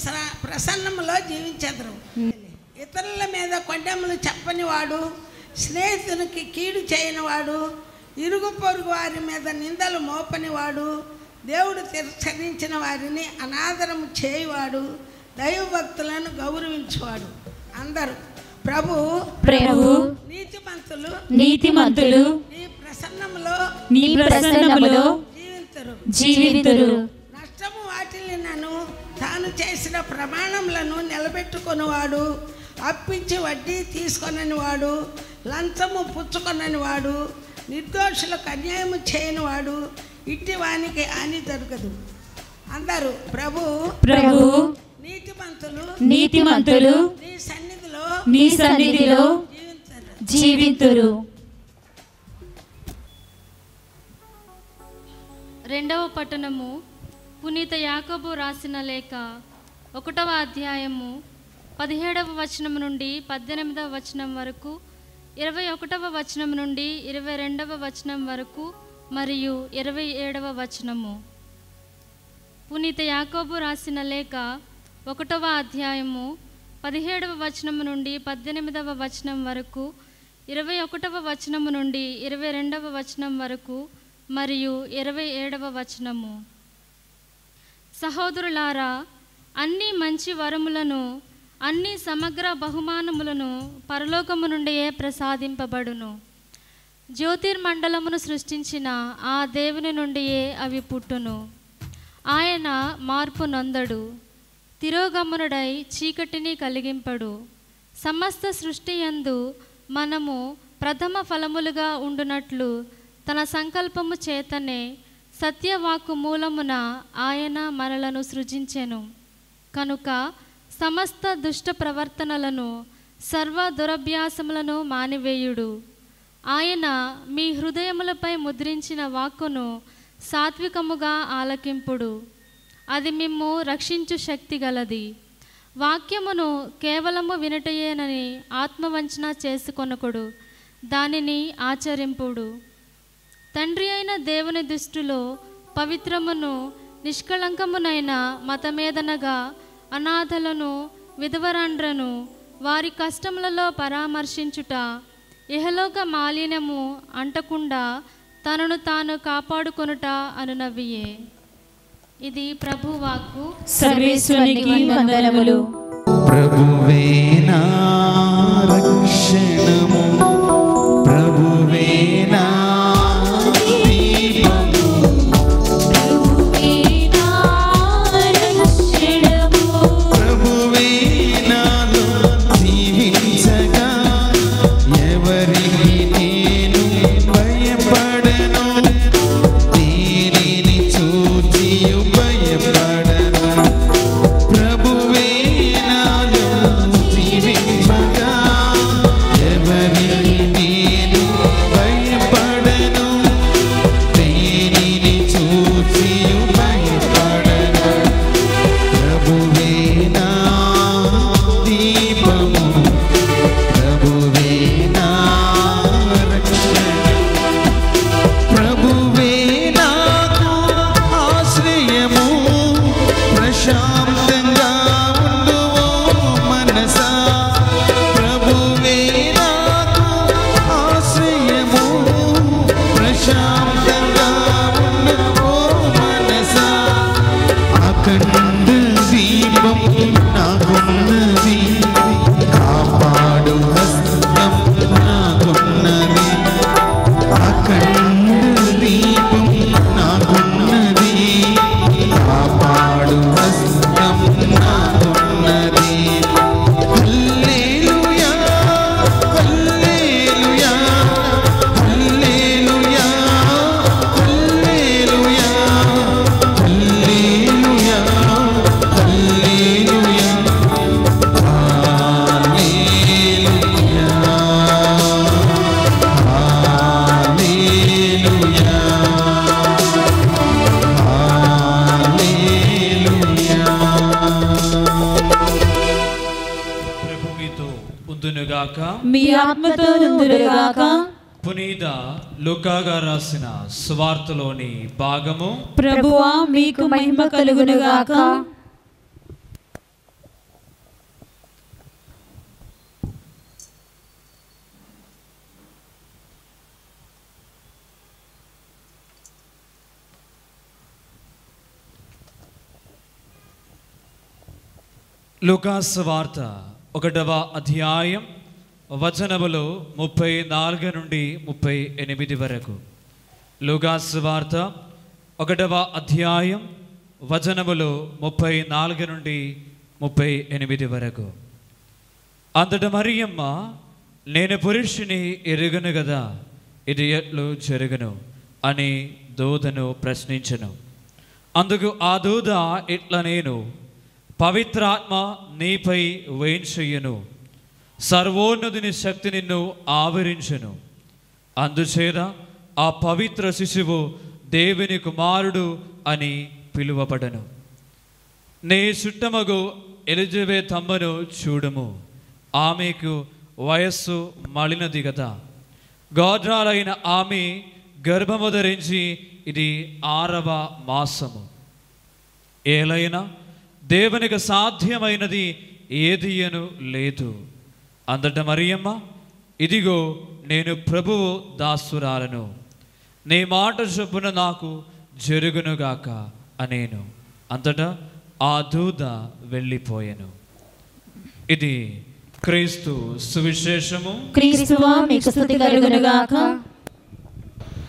ప్రసన్నములో జీవించెదరు. ఇతరుల మీద కొండెములు చెప్పనివాడు, స్నేహితునికి కీడు చేయనివాడు, ఇరుగు పొరుగు వారి మీద నిందలు మోపనివాడు, దేవుడు తిరస్కరించిన వారిని అనాదరము చేయువాడు, దైవభక్తులను గౌరవించువాడు. అందరూ ప్రభు నీతిమంతులు నీ ప్రసన్నములో జీవింతురు. నష్టము వాటిల్లినను తాను చేసిన ప్రమాణములను నిలబెట్టుకొనివాడు, అప్పించి వడ్డీ తీసుకొనని వాడు, లంచము పుచ్చుకొనని వాడు, నిర్దోషులకు అన్యాయము చేయనివాడు, ఇట్టి వానికి హాని జరగదు. అందరూ ప్రభు నీతిమంతులు నీ సన్నిధిలో జీవింతురు. రెండవ పట్టణము పునీత యాకోబు రాసిన లేఖ 1వ అధ్యాయము 17వ వచనం నుండి 18వ వచనం వరకు, 21వ వచనం నుండి 22వ వచనం వరకు మరియు 27వ వచనము. పునీత యాకోబు రాసిన లేఖ 1వ అధ్యాయము 17వ వచనం నుండి 18వ వచనం వరకు, 21వ వచనం నుండి 22వ వచనం వరకు మరియు 27వ వచనము. సహోదరులారా, అన్ని మంచి వరములను, అన్ని సమగ్ర బహుమానములను పరలోకము నుండియే ప్రసాదింపబడును. జ్యోతిర్మండలమును సృష్టించిన ఆ దేవుని నుండియే అవి పుట్టును. ఆయన మార్పు నొందడు, తిరోగమనుడై చీకటిని కలిగింపడు. సమస్త సృష్టి యందు మనము ప్రథమ ఫలములుగా ఉండునట్లు తన సంకల్పము చేతనే సత్యవాక్కు మూలమున ఆయన మనలను సృజించెను. కనుక సమస్త దుష్ట ప్రవర్తనలను సర్వ దురభ్యాసములను మానివేయుడు. ఆయన మీ హృదయములపై ముద్రించిన వాక్కును సాత్వికముగా ఆలకింపుడు. అది మిమ్ము రక్షించు శక్తి గలది. వాక్యమును కేవలము వినటయేనని ఆత్మవంచన చేసుకొనకుడు, దానిని ఆచరింపుడు. తండ్రి అయిన దేవుని దృష్టిలో పవిత్రమును నిష్కళంకమునైన మతమేదనగా అనాథలను విధవరాండ్రను వారి కష్టములలో పరామర్శించుట, ఇహలోక మాలిన్యము అంటకుండా తనను తాను కాపాడుకొనుట అనునవియే. ఇది ప్రభువాక్కు. సర్వేశ్వరునికి వందనములు. ప్రభువే నా రక్షణము, ప్రభువే నా దీపము, ప్రభువే నాలో జీవించగా ఎవరికి నేను భయపడను, దేనిని చూచియు భయపడను. ప్రభువే నాలో జీవించగా ఎవరికి నేను భయపడను, దేనిని చూచియు భయపడను. ప్రభువే నా దీపము, ప్రభువే నా రక్షణ, ప్రభువే నాకు ఆశ్రయము. ప్రశాంతంగా ఉండువో మనసా, ప్రభువే నాకు ఆశ్రయము. ప్రశాంతంగా ఉండువో మనసా. అఖండ దీపం నాకున్నది, కాపాడు హస్తం నాకున్నది. అఖండ దీపం నాకున్నది, కాపాడు హస్తం నాకున్నది. హల్లెలూయా, హల్లెలూయా, హల్లెలూయా, హల్లెలూయా, హల్లెలూయా, హల్లెలూయా, ప్రభు మీతో ఉందునుగాక. మీ ఆత్మతో నుందురుగాక. పునీత లూకాగా రాసిన సువార్తలోని భాగము. ప్రభువా మీకు మహిమ కలుగునుగాక. లూకా సువార్త 1వ అధ్యాయం వచనములు 34 నుండి 38 వరకు. లూకా సువార్త 1వ అధ్యాయం వచనములు 34 నుండి 38 వరకు. అంతట మరియమ్మ, నేను పురుషుని ఎరుగను గదా, ఇది ఎట్లు జరుగును అని దూతను ప్రశ్నించెను. అందుకు ఆ దూత ఇట్లా, నేను పవిత్రాత్మ నీపై వేంచెయ్యను, సర్వోన్నతుని శక్తి నిన్ను ఆవరించెను. అందుచేత ఆ పవిత్ర శిశువు దేవుని కుమారుడు అని పిలువబడను. నీ చుట్టమగు ఎలిజబెత్ అమ్మను చూడము, ఆమెకు వయస్సు మలినది కదా. గోత్రాలైన ఆమె గర్భము ధరించి ఇది 6వ మాసము. ఏలైనా దేవునికి సాధ్యమైనది ఏదియను లేదు. అంతట మరియమ్మ, ఇదిగో నేను ప్రభువు దాసురాలను, నీ మాట చొప్పున నాకు జరుగునుగాక అనేను. అంతటా ఆ దూత వెళ్ళిపోయెను. ఇది క్రీస్తు సువిశేషము. క్రీస్తువా మీకు స్తుతి కలుగునుగాక.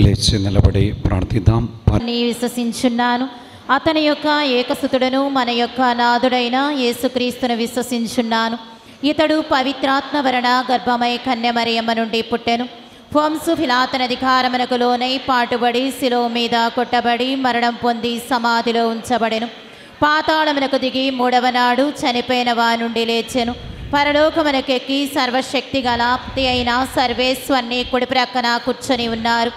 లేచి నిలబడి ప్రార్థిద్దాం. నీ విశ్వసించున్నాను, అతని యొక్క ఏకసుతుడను మన యొక్క నాథుడైన యేసుక్రీస్తును విశ్వసించున్నాను. ఇతడు పవిత్రాత్మ వలన గర్భమై కన్యమరియమ్మ నుండి పుట్టెను. వంశు ఫిలాతనధికారమునకు లోనై పాటుబడి శిలువ మీద కొట్టబడి మరణం పొంది సమాధిలో ఉంచబడెను. పాతాళమునకు దిగి మూడవ నాడు చనిపోయిన వారి నుండి లేచెను. పరలోకమునకెక్కి సర్వశక్తి గల అయిన సర్వేశ్వరుని కుడి ప్రక్కన కూర్చొని ఉన్నారు.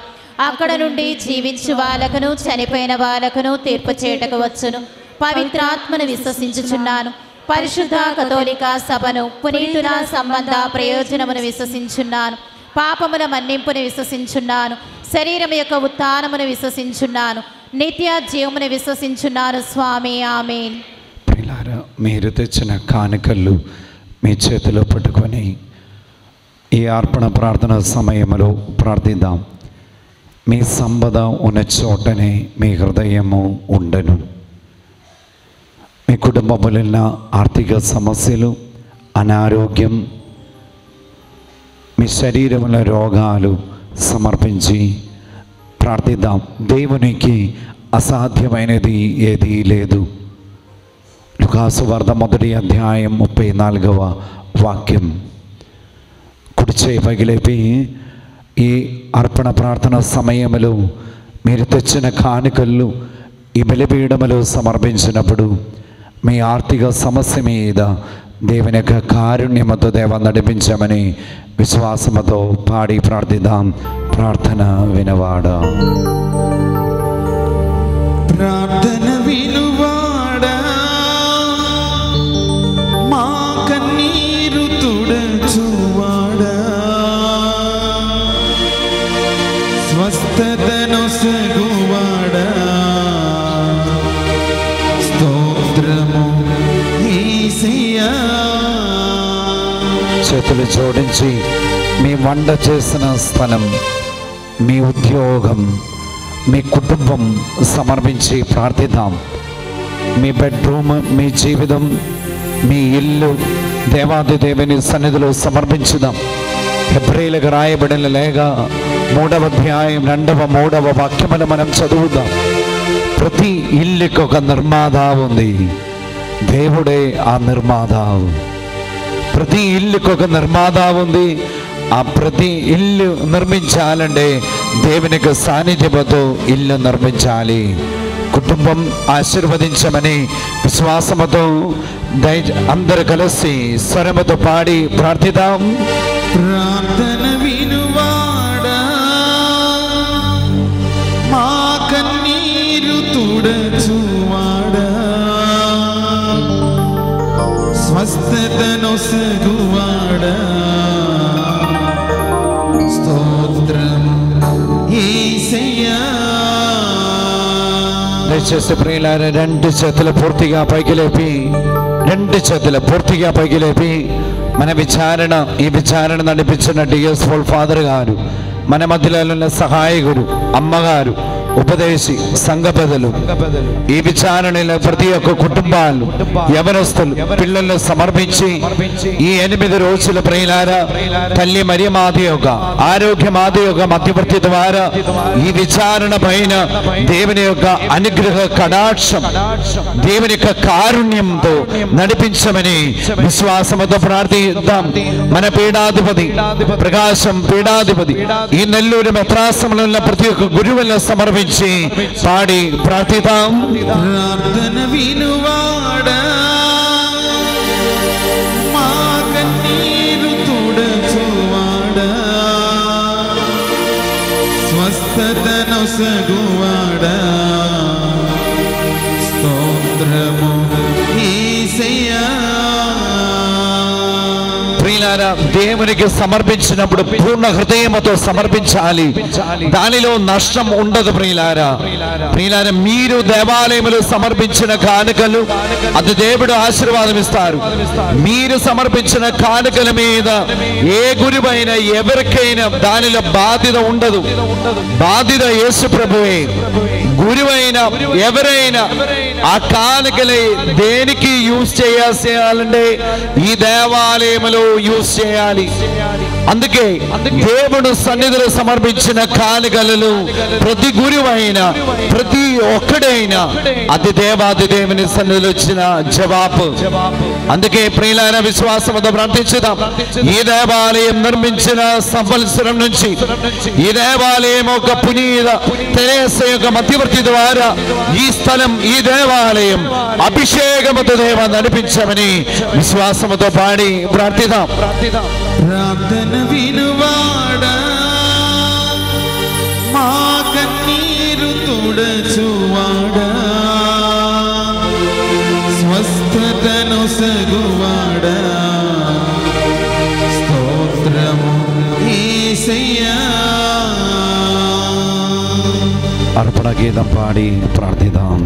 అక్కడ నుండి జీవించు వాళ్ళకును చనిపోయిన వాళ్ళకును తీర్పు చేయటకు వచ్చును. పవిత్రాత్మను విశ్వసించుచున్నాను. పరిశుద్ధ కథోలిక సభను, పునీతుల సంబంధ ప్రయోజనమును విశ్వసించున్నాను. పాపముల మన్నింపును విశ్వసించున్నాను. శరీరం యొక్క ఉత్థానమును విశ్వసించున్నాను. నిత్య జీవమును విశ్వసించున్నాను స్వామి. ఆమేన్. ప్రియులారా, మీరు తెచ్చిన కానుకలు మీ చేతిలో పట్టుకొని ఈ అర్పణ ప్రార్థన సమయంలో ప్రార్థిద్దాం. మీ సంపద ఉన్న చోటనే మీ హృదయము ఉండను. మీ కుటుంబంలో ఉన్న ఆర్థిక సమస్యలు, అనారోగ్యం, మీ శరీరంలో రోగాలు సమర్పించి ప్రార్థిద్దాం. దేవునికి అసాధ్యమైనది ఏదీ లేదు. లూకాసు వార్త 1వ అధ్యాయం 34వ వాక్యం. కుడి చేయి పగిలేపి ఈ అర్పణ ప్రార్థన సమయంలో మీరు తెచ్చిన కానుకలు ఈ బలిపీఠములో సమర్పించినప్పుడు మీ ఆర్థిక సమస్య మీద దేవుని యొక్క కారుణ్యముతో దేవ నడిపించమని విశ్వాసముతో పాడి ప్రార్థిద్దాం. ప్రార్థన వినవాడా, ప్రార్థన వినువాడా, మా కన్నీరు తుడచువాడా, స్వస్థతను సగువాడా, స్తోత్రము యేసయ్యా. చేతులు జోడించి మీ వంట చేసిన స్థలం, మీ ఉద్యోగం, మీ కుటుంబం సమర్పించి ప్రార్థిద్దాం. మీ బెడ్రూమ్, మీ జీవితం, మీ ఇల్లు దేవాది దేవుని సన్నిధిలో సమర్పించుదాం. హెబ్రీయులకు రాయబడిన లేఖ 3వ అధ్యాయం 2వ వాక్యములు మనం చదువుదాం. ప్రతి ఇల్లుకి ఒక నిర్మాత ఉంది. దేవుడే ఆ నిర్మాత. ప్రతి ఇల్లుకి ఒక నిర్మాత ఉంది. ఆ ప్రతి ఇల్లు నిర్మించాలంటే దేవునికి సాన్నిధ్యముతో ఇల్లు నిర్మించాలి. కుటుంబం ఆశీర్వదించమని విశ్వాసముతో అందరూ కలిసి స్వరముతో పాడి ప్రార్థిద్దాం. ప్రార్థన వినువాడా, మా కన్నీరు తుడచువాడా, స్వస్థతను సగువాడా, స్తోత్రం యేసయ్యా. దయచేసి ప్రియులారా, 2 చేతులు పూర్తిగా పైకి లేపి, 2 చేతులు పూర్తిగా పైకి లేపి మన ఈ విచారణ నడిపించిన డిఎస్ఫోల్ ఫాదర్ గారు, మన మధ్యలో ఉన్న సహాయకుడు, అమ్మగారు, ఉపదేశి, సంఘ పెద్దలు, ఈ విచారణలో ప్రతి ఒక్క కుటుంబాలు, యవనస్తులు, పిల్లలను సమర్పించి ఈ 8 రోజుల ప్రియులారా తల్లి మరియమాత యొక్క ఆరోగ్యమాత యొక్క మధ్యవర్తి ద్వారా ఈ విచారణ పైన దేవుని యొక్క అనుగ్రహ కటాక్షం, దేవుని యొక్క కారుణ్యంతో నడిపించమని విశ్వాసముతో ప్రార్థిద్దాం. మన పీఠాధిపతి ప్రకాశం పీఠాధిపతి ఈ నెల్లూరు మెత్రాసంలో ఉన్న ప్రతి ఒక్క గురువులను సమర్పించి పాడి ప్రార్థిద్దాం. ప్రార్థన వినువాడా, మా కన్నీరు తుడచువాడా, స్వస్థతను సగువాడా, స్తోత్రము యేసయ్యా. ప్రియులారా, దేవునికి సమర్పించినప్పుడు పూర్ణ హృదయముతో సమర్పించాలి. దానిలో నష్టం ఉండదు. ప్రియులారా, మీరు దేవాలయములు సమర్పించిన కానుకలు అది దేవుడు ఆశీర్వాదం ఇస్తారు. మీరు సమర్పించిన కానుకల మీద ఏ గురువైనా ఎవరికైనా దానిలో బాధ్యత ఉండదు. బాధ్యత యేసు ప్రభువే. గురువైన ఎవరైనా ఆ కానుకలు దేనికి యూజ్ చేయాలంటే ఈ దేవాలయములో యూజ్ చేయాలి. అందుకే దేవుడు సన్నిధిలో సమర్పించిన కానుకలు ప్రతి గురువైన ప్రతి ఒక్కడైనా అది దేవాది దేవుని సన్నిధిలో వచ్చిన జవాబు. అందుకే ప్రియులైన విశ్వాసంతో ప్రార్థించుదాం. ఈ దేవాలయం నిర్మించిన సంవత్సరం నుంచి ఈ దేవాలయం ఒక పునీత తెరేసా యొక్క మధ్యవర్తి ద్వారా ఈ స్థలం ఈ దేవాలయం అభిషేకముతో దేవా నడిపించమని విశ్వాసముతో పాడి ప్రార్థిద్దాం. ప్రార్థన వినువాడా, మా కన్నీరు తుడచువాడా, స్వస్థతను సగువాడా, స్తోత్రము యేసయ్యా. అర్పణ గీతం పాడి ప్రార్థిద్దాం.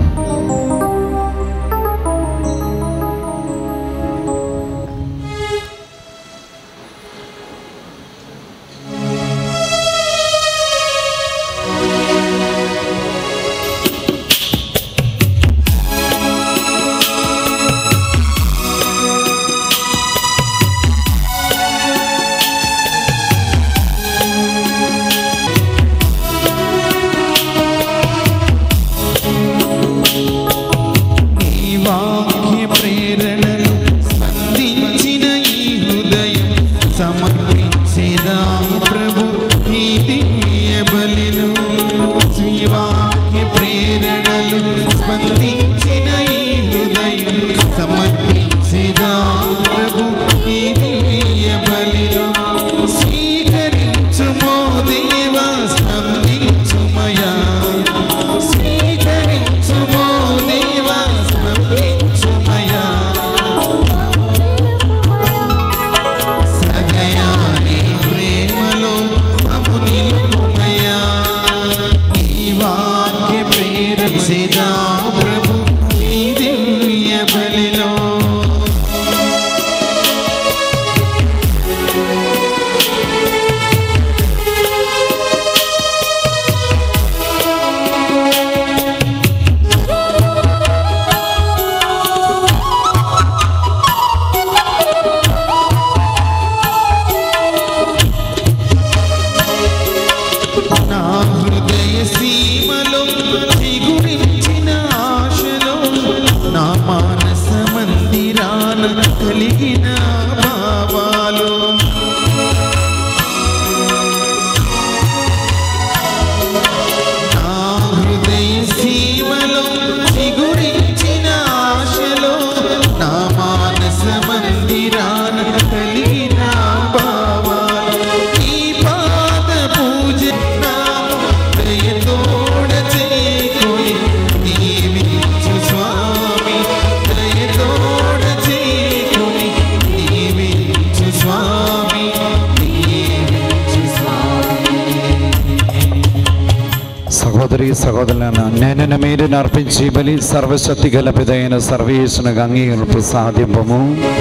సహోదరులను నేను మీరు అర్పించి బలి సర్వశక్తి గల పిదైన సర్వేశ్వరునికి అంగీకరింపు సాధింపము.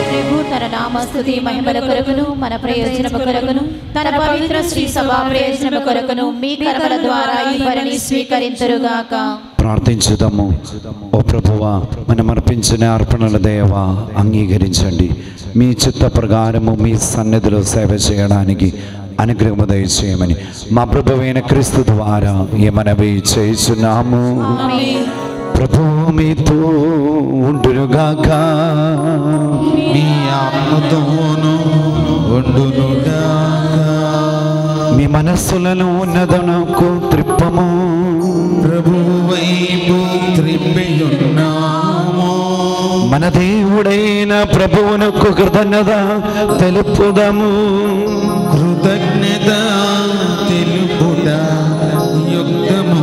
ప్రభు తన నామస్తుతి మహిమల కొరకును మన ప్రయోజనము కొరకును తన పవిత్ర శ్రీ సభా ప్రయోజనము కొరకును మీ కర్మల ద్వారా ఈ బలిని స్వీకరింతురుగాక. ప్రార్థించుదాము. ఓ ప్రభువా, మనం అర్పించిన అర్పణల దేవా అంగీకరించండి. మీ చిత్త ప్రకారము మీ సన్నిధిలో సేవ చేయడానికి అనుగ్రహము దయచేయమని మా ప్రభువైన క్రీస్తు ద్వారా ఈ మనవి చేయుచున్నాము. ప్రభువు మీతో ఉండునుగాక, మీ ఆత్మతోను ఉండునుగాక. మీ మనస్సులను ఉన్నదనకు త్రిప్పము. ప్రభువు వైపు త్రిప్పియున్నాము. మన దేవుడైన ప్రభువునకు కృతజ్ఞత తెలుపుదము. కృతజ్ఞత తెలుపుట యుక్తము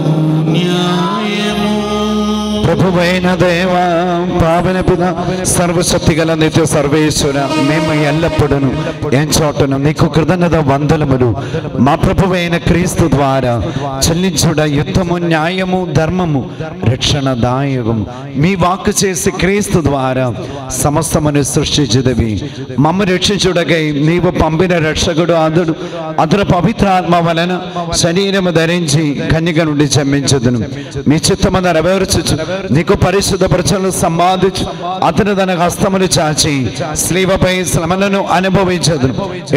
న్యాయము. ప్రభువైన దేవా, పావన పిత, సర్వశక్తి గల నిత్య సర్వేశ్వర, మేము ఎల్లప్పుడూ ఏం చోటను నీకు కృతజ్ఞత వందనములు మా ప్రభువైన క్రీస్తు ద్వారా చెల్లించుట యుద్ధము న్యాయము ధర్మము రక్షణదాయకము. మీ వాక్కు చేసి క్రీస్తు ద్వారా సమస్తమును సృష్టించుదవి. మమ్మ రక్షించుటకై నీవు పంపిన రక్షకుడు అతడు పవిత్రాత్మ వలన శరీరము ధరించి కన్యక నుండి జన్మించుదును. మీ చిత్తము నెరవేర్చుచు నీకు పరిశుద్ధ ప్రజలను సంపాదించు. అతను తన హస్తమును చాచి స్లీవపై శ్రమలను అనుభవించదు.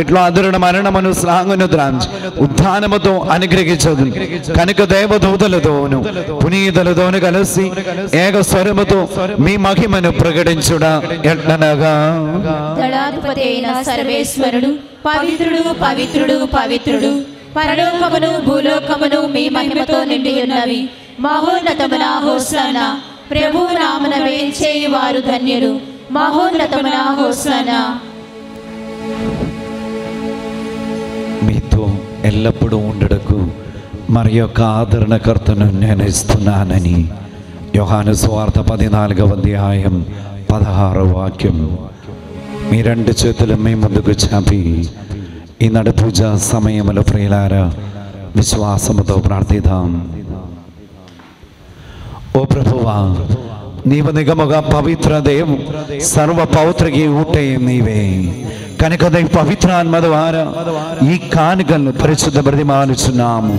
ఇట్లా అదురుడు మరణమును శ్లాఘను ద్రాంచి ఉత్థానముతో అనుగ్రహించదు. కనుక దేవదూతలతోను పునీతులతోను కలిసి ఏక స్వరముతో మీ మహిమను ప్రకటించుడా ఎట్లనగా దళాధిపతి అయిన సర్వేశ్వరుడు పవిత్రుడు పవిత్రుడు పవిత్రుడు, పరలోకమును భూలోకమును మీ మహిమతో నిండి ఉన్నవి. మహోన్నతమున హోసన్న, ప్రభువు నామన వేంచేయి వారు ధన్యులు. మహోన్నతమున హోసన్న. మీతో ఎల్లప్పుడూ ఉండడకు మరి యొక్క ఆదరణకర్తను నేను ఇస్తున్నానని యోహాను సువార్త 14వ అధ్యాయం 16వ వాక్యం. మీ రెండు చేతులు మీ ముందుకు చాపి ఈనాడు పూజ సమయంలో ప్రియులారా విశ్వాసముతో ప్రార్థిద్దాం. ఓ ప్రభువా, నీవు నిగముగా పవిత్ర దేవు, సర్వ పౌత్రకి ఊటే నీవే. కనుక పవిత్రాత్మ ద్వారా ఈ కానుకలను పరిశుద్ధ బ్రతిమాలుచున్నాము.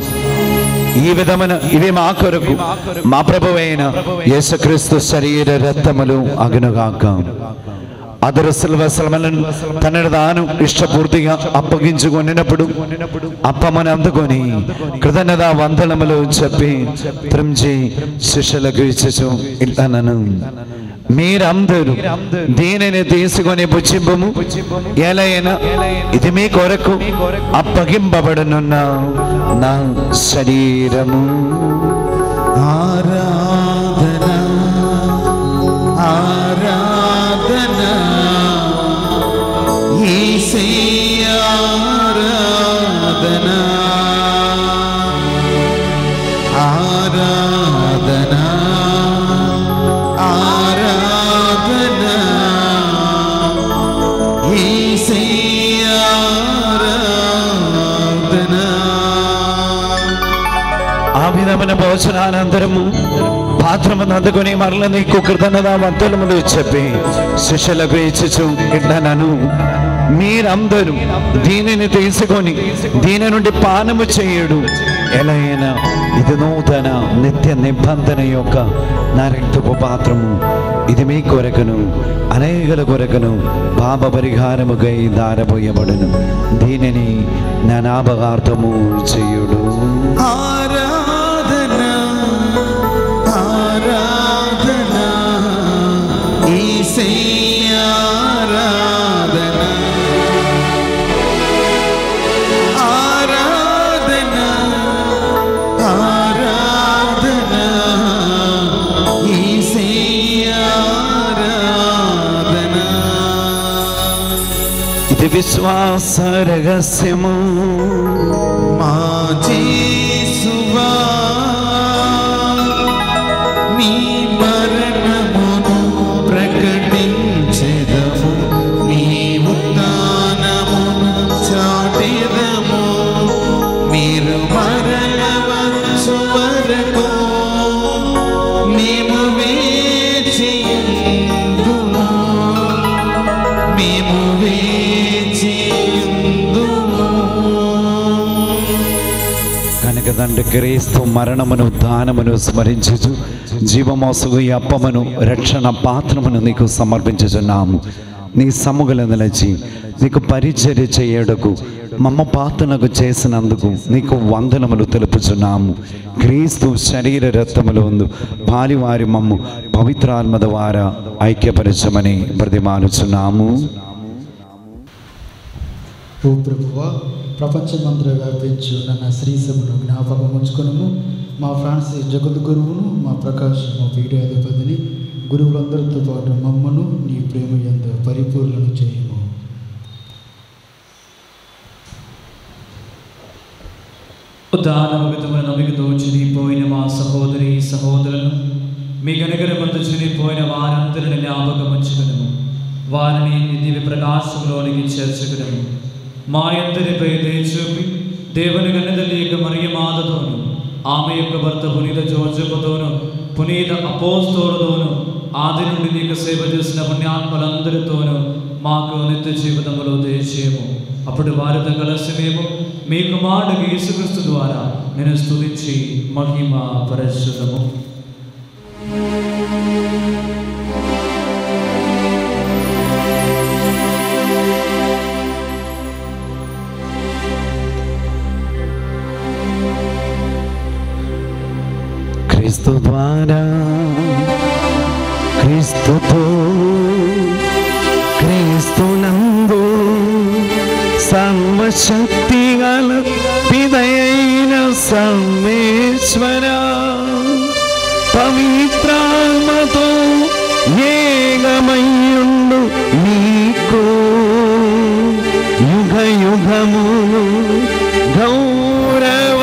ఈ విధమైన ఇవి మా కొరకు మా ప్రభువైన యేసుక్రీస్తు శరీర రక్తములు అగునుగాక. అదరు శ్రమలను తనను తాను ఇష్టపూర్తిగా అప్పగించుకొనినప్పుడు అప్పమని అందుకొని కృతజ్ఞత వందనములు చెప్పి త్రించి శిష్యులకు ఇచ్చుచు ఇట్లనను, మీరందరూ దీనిని తీసుకొని భుజింపుము. ఎలైనా ఇది మీ కొరకు అప్పగింపబడనున్న నా శరీరము. ఆరాధన ఆరాధన యేసయ్యా ఆరాధన ఆరాధన ఆరాధన యేసయ్యా ఆరాధన. ఆ విధమైన భోజనానంతరము పాత్రమును అందుకొని మరల నీకు కృతజ్ఞత వందనములు చెప్పి శిష్యులకు ఇచ్చుచు ఇట్లనను, మీరందరూ దీనిని తీసుకొని దీని నుండి పానము చేయుడు. ఎలైనా ఇది నూతన నిత్య నిబంధన యొక్క నా రక్తపు పాత్రము. ఇది మీ కొరకును అనేకుల కొరకును పాప పరిహారముకై దారపోయబడును. దీనిని నా జ్ఞాపకార్థము చేయుడు. ఆరాధన ఆరాధన యేసయ్యా ఆరాధన ఆరాధన ఆరాధన యేసయ్యా ఆరాధన. ఇది విశ్వాస రహస్యము. మా యేసువా నీ మరణమును ప్రకటించెదము, నీ ఉత్థానమును చాటెదము. మీరు మరణవచ్చు వరకు మేము వేచియుందుము, మేము వేచియుందుము. కనుక తండ్రి క్రీస్తు మరణమును ఉత్థానమును స్మరించుచు జీవమోసుగు ఈ అప్పమును రక్షణ పాత్రమును నీకు సమర్పించుచున్నాము. నీ సమ్ముగల నిలిచి నీకు పరిచర్య చేయడకు మమ్మ పాత్రనకు చేసినందుకు నీకు వందనములు తెలుపుచున్నాము. క్రీస్తు శరీర రక్తములు ఉంది పాలివారి మమ్ము పవిత్రాత్మ ద్వారా ఐక్యపరచమని బ్రతిమాలుచున్నాము. ఓ ప్రభువా, ప్రపంచమంతా వ్యాపించు నన్న శ్రీసమును జ్ఞాపకం ఉంచుకును. మా ఫ్రాన్సిస్ జగద్గురువును, మా ప్రకాశ్ మా పీఠాధిపతిని, గురువులందరితో పాటు మమ్మను నీ ప్రేమ యందు పరిపూర్ణను చేయము. ఉదాహరణముగా నమ్మిక చనిపోయిన మా సహోదరి సహోదరులను మీ గనగరమందు చనిపోయిన వారందరిని జ్ఞాపకం ఉంచుకును. వారిని దివ్య ప్రకాశంలోనికి చేర్చుకును. మా అందరిపై దయ చూపి దేవుని గన్నతల్లి యొక్క మరియమాతతోను ఆమె యొక్క భర్త పునీత జోజపుతోను పునీత అపోస్తలుతోను ఆది నుండి నీకు సేవ చేసిన పుణ్యాత్మలందరితోనూ మాకు నిత్య జీవితములో దయచేయము. అప్పుడు వారితో కలిసి మేము మీ కుమారుడు యేసుక్రీస్తు ద్వారా నేను స్తుతించి మహిమ పరచుదము. క్రీస్తుతో క్రీస్తునందు సర్వశక్తి గల పిదయైన సర్వేశ్వర పవిత్రాత్మతో ఏకమయ్యుండు నీకు యుగ యుగములు గౌరవ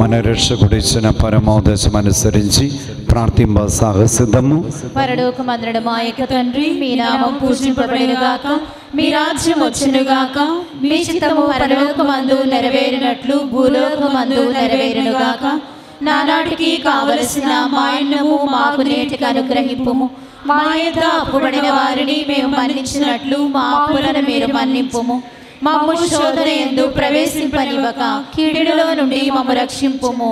మన రక్షకుడిచ్చిన పరమోదశం అనుసరించి ప్రార్థింప సాహసిద్ధము. పరలోకమందుడు మా యొక్క తండ్రి, మీ నామం పూజింపబడునుగాక, మీ రాజ్యం వచ్చునుగాక, మీ చిత్తము పరలోకమందు నెరవేరినట్లు భూలోకమందు నెరవేరునుగాక. నానాటికి కావలసిన మా అన్నము మాకు నేటికి అనుగ్రహింపుము. మా యొద్ద అప్పుబడిన వారిని మేము మన్నించినట్లు మా అప్పులను మీరు మన్నింపుము. మమ్ము శోధన యందు ప్రవేశింపనివ్వక కీడులో నుండి మమ్ము రక్షింపుము.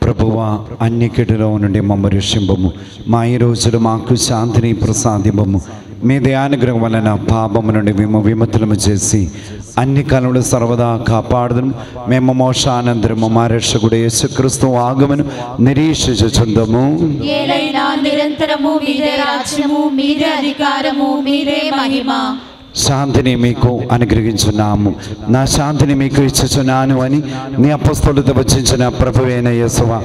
ప్రభువా, అన్ని కీడులో నుండి మమ్ము రక్షింపుము. మా ఈ రోజులు మాకు శాంతిని ప్రసాదింపము. మీ దయానుగ్రహం వలన పాపము నుండి మేము విముక్తులము చేసి అన్ని కాలంలో సర్వదా కాపాడుదును. మేము మోక్షానంతరము మా రక్షకుడు యేసుక్రీస్తు ఆగమను నిరీక్షించుచుందము. ఏలైనా నిరంతరము మీదే రాజ్యము, మీదే అధికారము, మీదే మహిమ. శాంతిని మీకు అనుగ్రహించున్నాము, నా శాంతిని మీకు ఇచ్చుచున్నాను అని నీ అపొస్తలులతో వచించిన ప్రభువైన యేసువా,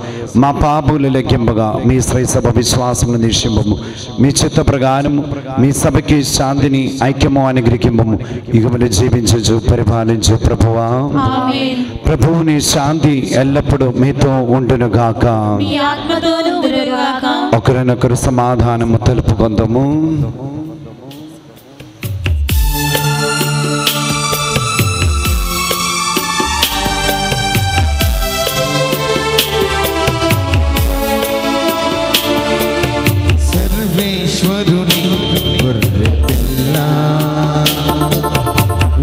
మా పాపులు లెక్కింపగా మీ శ్రైసభ విశ్వాసమును నిరీక్షింపము. మీ చిత్త ప్రకారము మీ సభకి శాంతిని ఐక్యము అనుగ్రహింపము. యుగములు జీవించు పరిపాలించు ప్రభువా. ప్రభువుని శాంతి ఎల్లప్పుడూ మీతో ఉండునుగాక. ఒకరినొకరు సమాధానము తెలుపుకొందము. సర్వేశ్వరుని గొర్రె పిల్ల,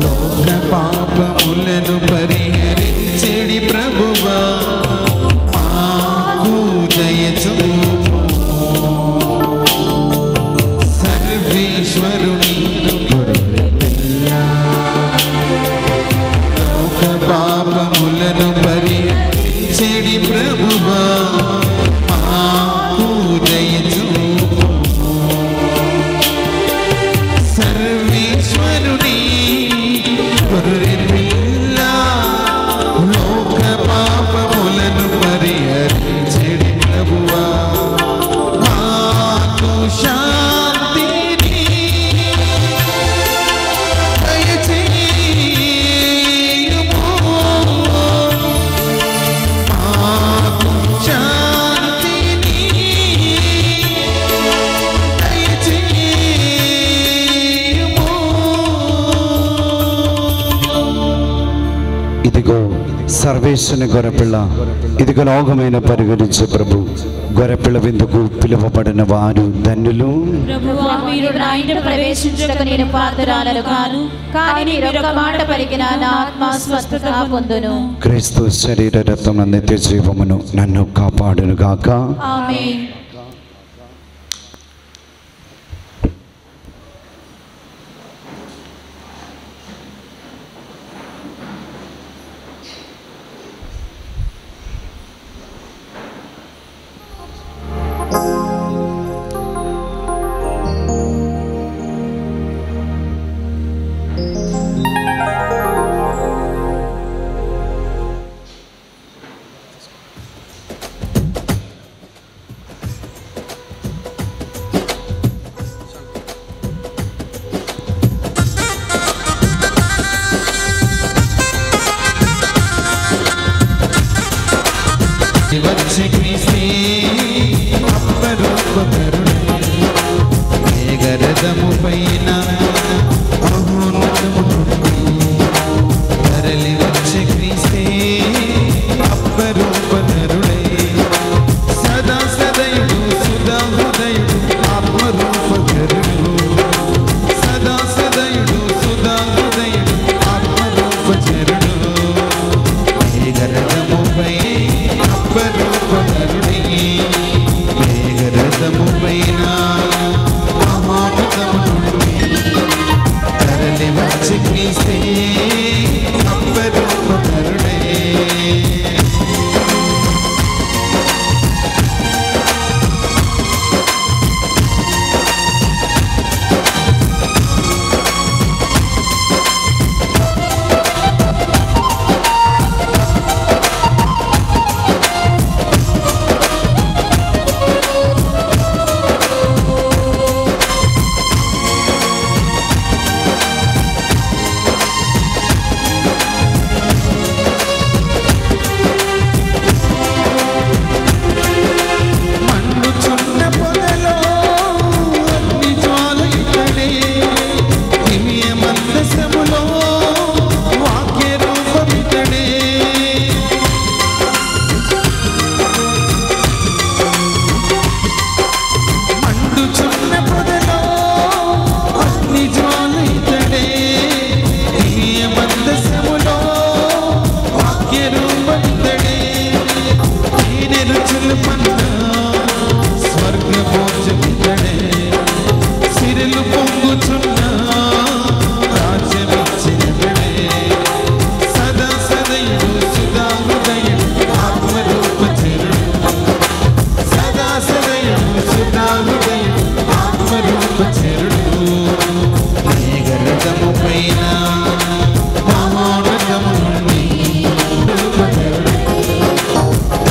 లోక పాపములను పరిహరించెడి ప్రభువా, మాకు దయచూపు. సర్వేశ్వరుని గొర్రె పిల్ల, లోక పాపములను పరిహరించెడి ప్రభువా, మాకు దయచూపు. సర్వేశ్వరుని గొర్రె పిల్ల, లోక పాపములను పరిహరించెడి ప్రభువా, మాకు శాంతిని దయచేయుము. మాకు శాంతిని దయచేయుము. ఇదిగో సర్వేశ్వరుని గొర్రెపిల్ల, ఇదిగో లోకమైన పరిగణించే ప్రభు. గొర్రెపిల్ల విందుకు పిలువబడిన వారు ధన్యులు. ప్రభువా, మీరు నా ఇంట ప్రవేశించుటకు నేను పాత్రురాలను కాను, కానీ మీరు ఒక మాట పలికిన నా ఆత్మ స్వస్థత పొందును. క్రీస్తు శరీర రక్తం నిత్య జీవమును నన్ను కాపాడునుగాక. ఆమేన్. వచ్చే క్రీస్తే అపరూపకరుడే, మేఘరథము పైన మహోన్నతము తరలి వచ్చే క్రీస్తే అపరూపకరుడే, సదా సదయుడు సుధా హృదయుడు ఆత్మరూపకరుడు, సదా సిరిలు పొంగుచున్న రాజ్యమిచ్చినతడే సదా సదయుడు సుధా హృదయుడు ఆత్మరూపచరుడు సదా సదయుడు సుధా హృదయుడు ఆత్మరూపచరుడు మేఘరథము పైన మహోన్నతము నుండి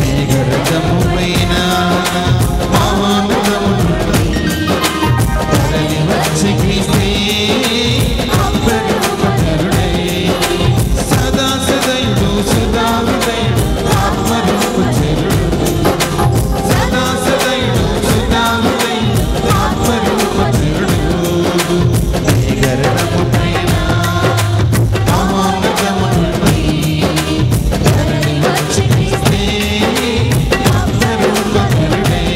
మేఘరథము పైన మహోన్నతము నుండి తరలి వచ్చి క్రీస్తే ఆత్మరూపధరుడై సదా సదయుడు సుధా హృదయుడు ఆత్మరూపచరుడు సదా సదయుడు సుధా హృదయుడు ఆత్మరూపచరుడు మేఘరథము పైన మహోన్నతము నుండి తరలి వచ్చి క్రీస్తే ఆత్మరూపధరుడై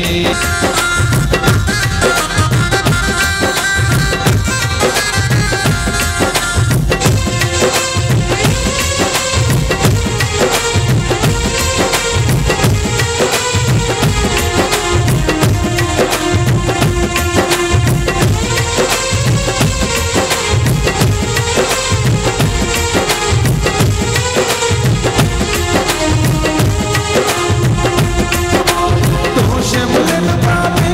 దోషములను పాపే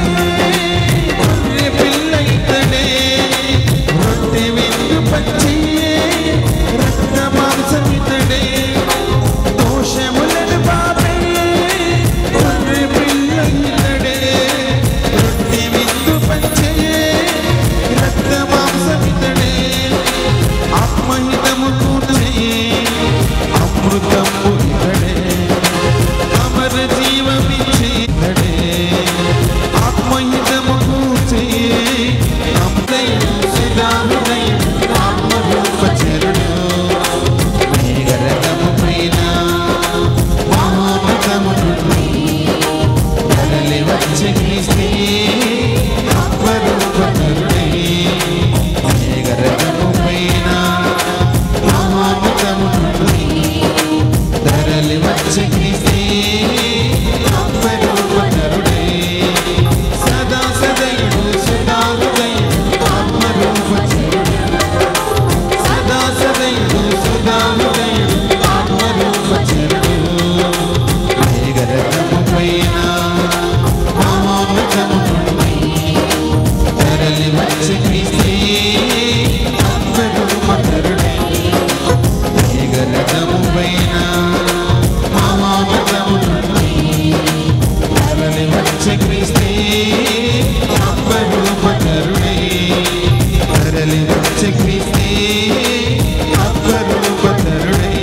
గొర్రె పిల్ల ఇతడే రొట్టె వెందు పచ్చి రక్త మాంసమితడే దోషములను పాపే గొర్రె పిల్ల ఇతడే రొట్టె వెందు పచ్చి రక్త మాంసమితడే ఆత్మహితము కూర్చే అమృతము ఇతడే అమర జీవమిచ్చేదడే ఆత్మహితము కూర్చే అమృతయుడు సుధా హృదయుడు ఆత్మరూపచరుడు మేఘరథము పైన మహోన్నతము నుండి తరలి వచ్చి క్రీస్తే ఆత్మరూపధరుడై మేఘరథము పైన మహోన్నతము నుండి తరలి వచ్చి క్రీస్తే ఆత్మరూపధరుడై సదా సదయుడు సుధా హృదయుడు ఆత్మరూపచరుడు సదా సదయుడు సుధా హృదయుడు ఆత్మరూపచరుడు మేఘరథము పైన మహోన్నతము నుండి తరలి వచ్చి క్రీస్తే ఆత్మరూపధరుడై మేఘరథము పైన మహోన్నతము నుండి తరలి వచ్చి క్రీస్తే ఆత్మరూపధరుడై తరలి వచ్చి క్రీస్తే ఆత్మరూపధరుడై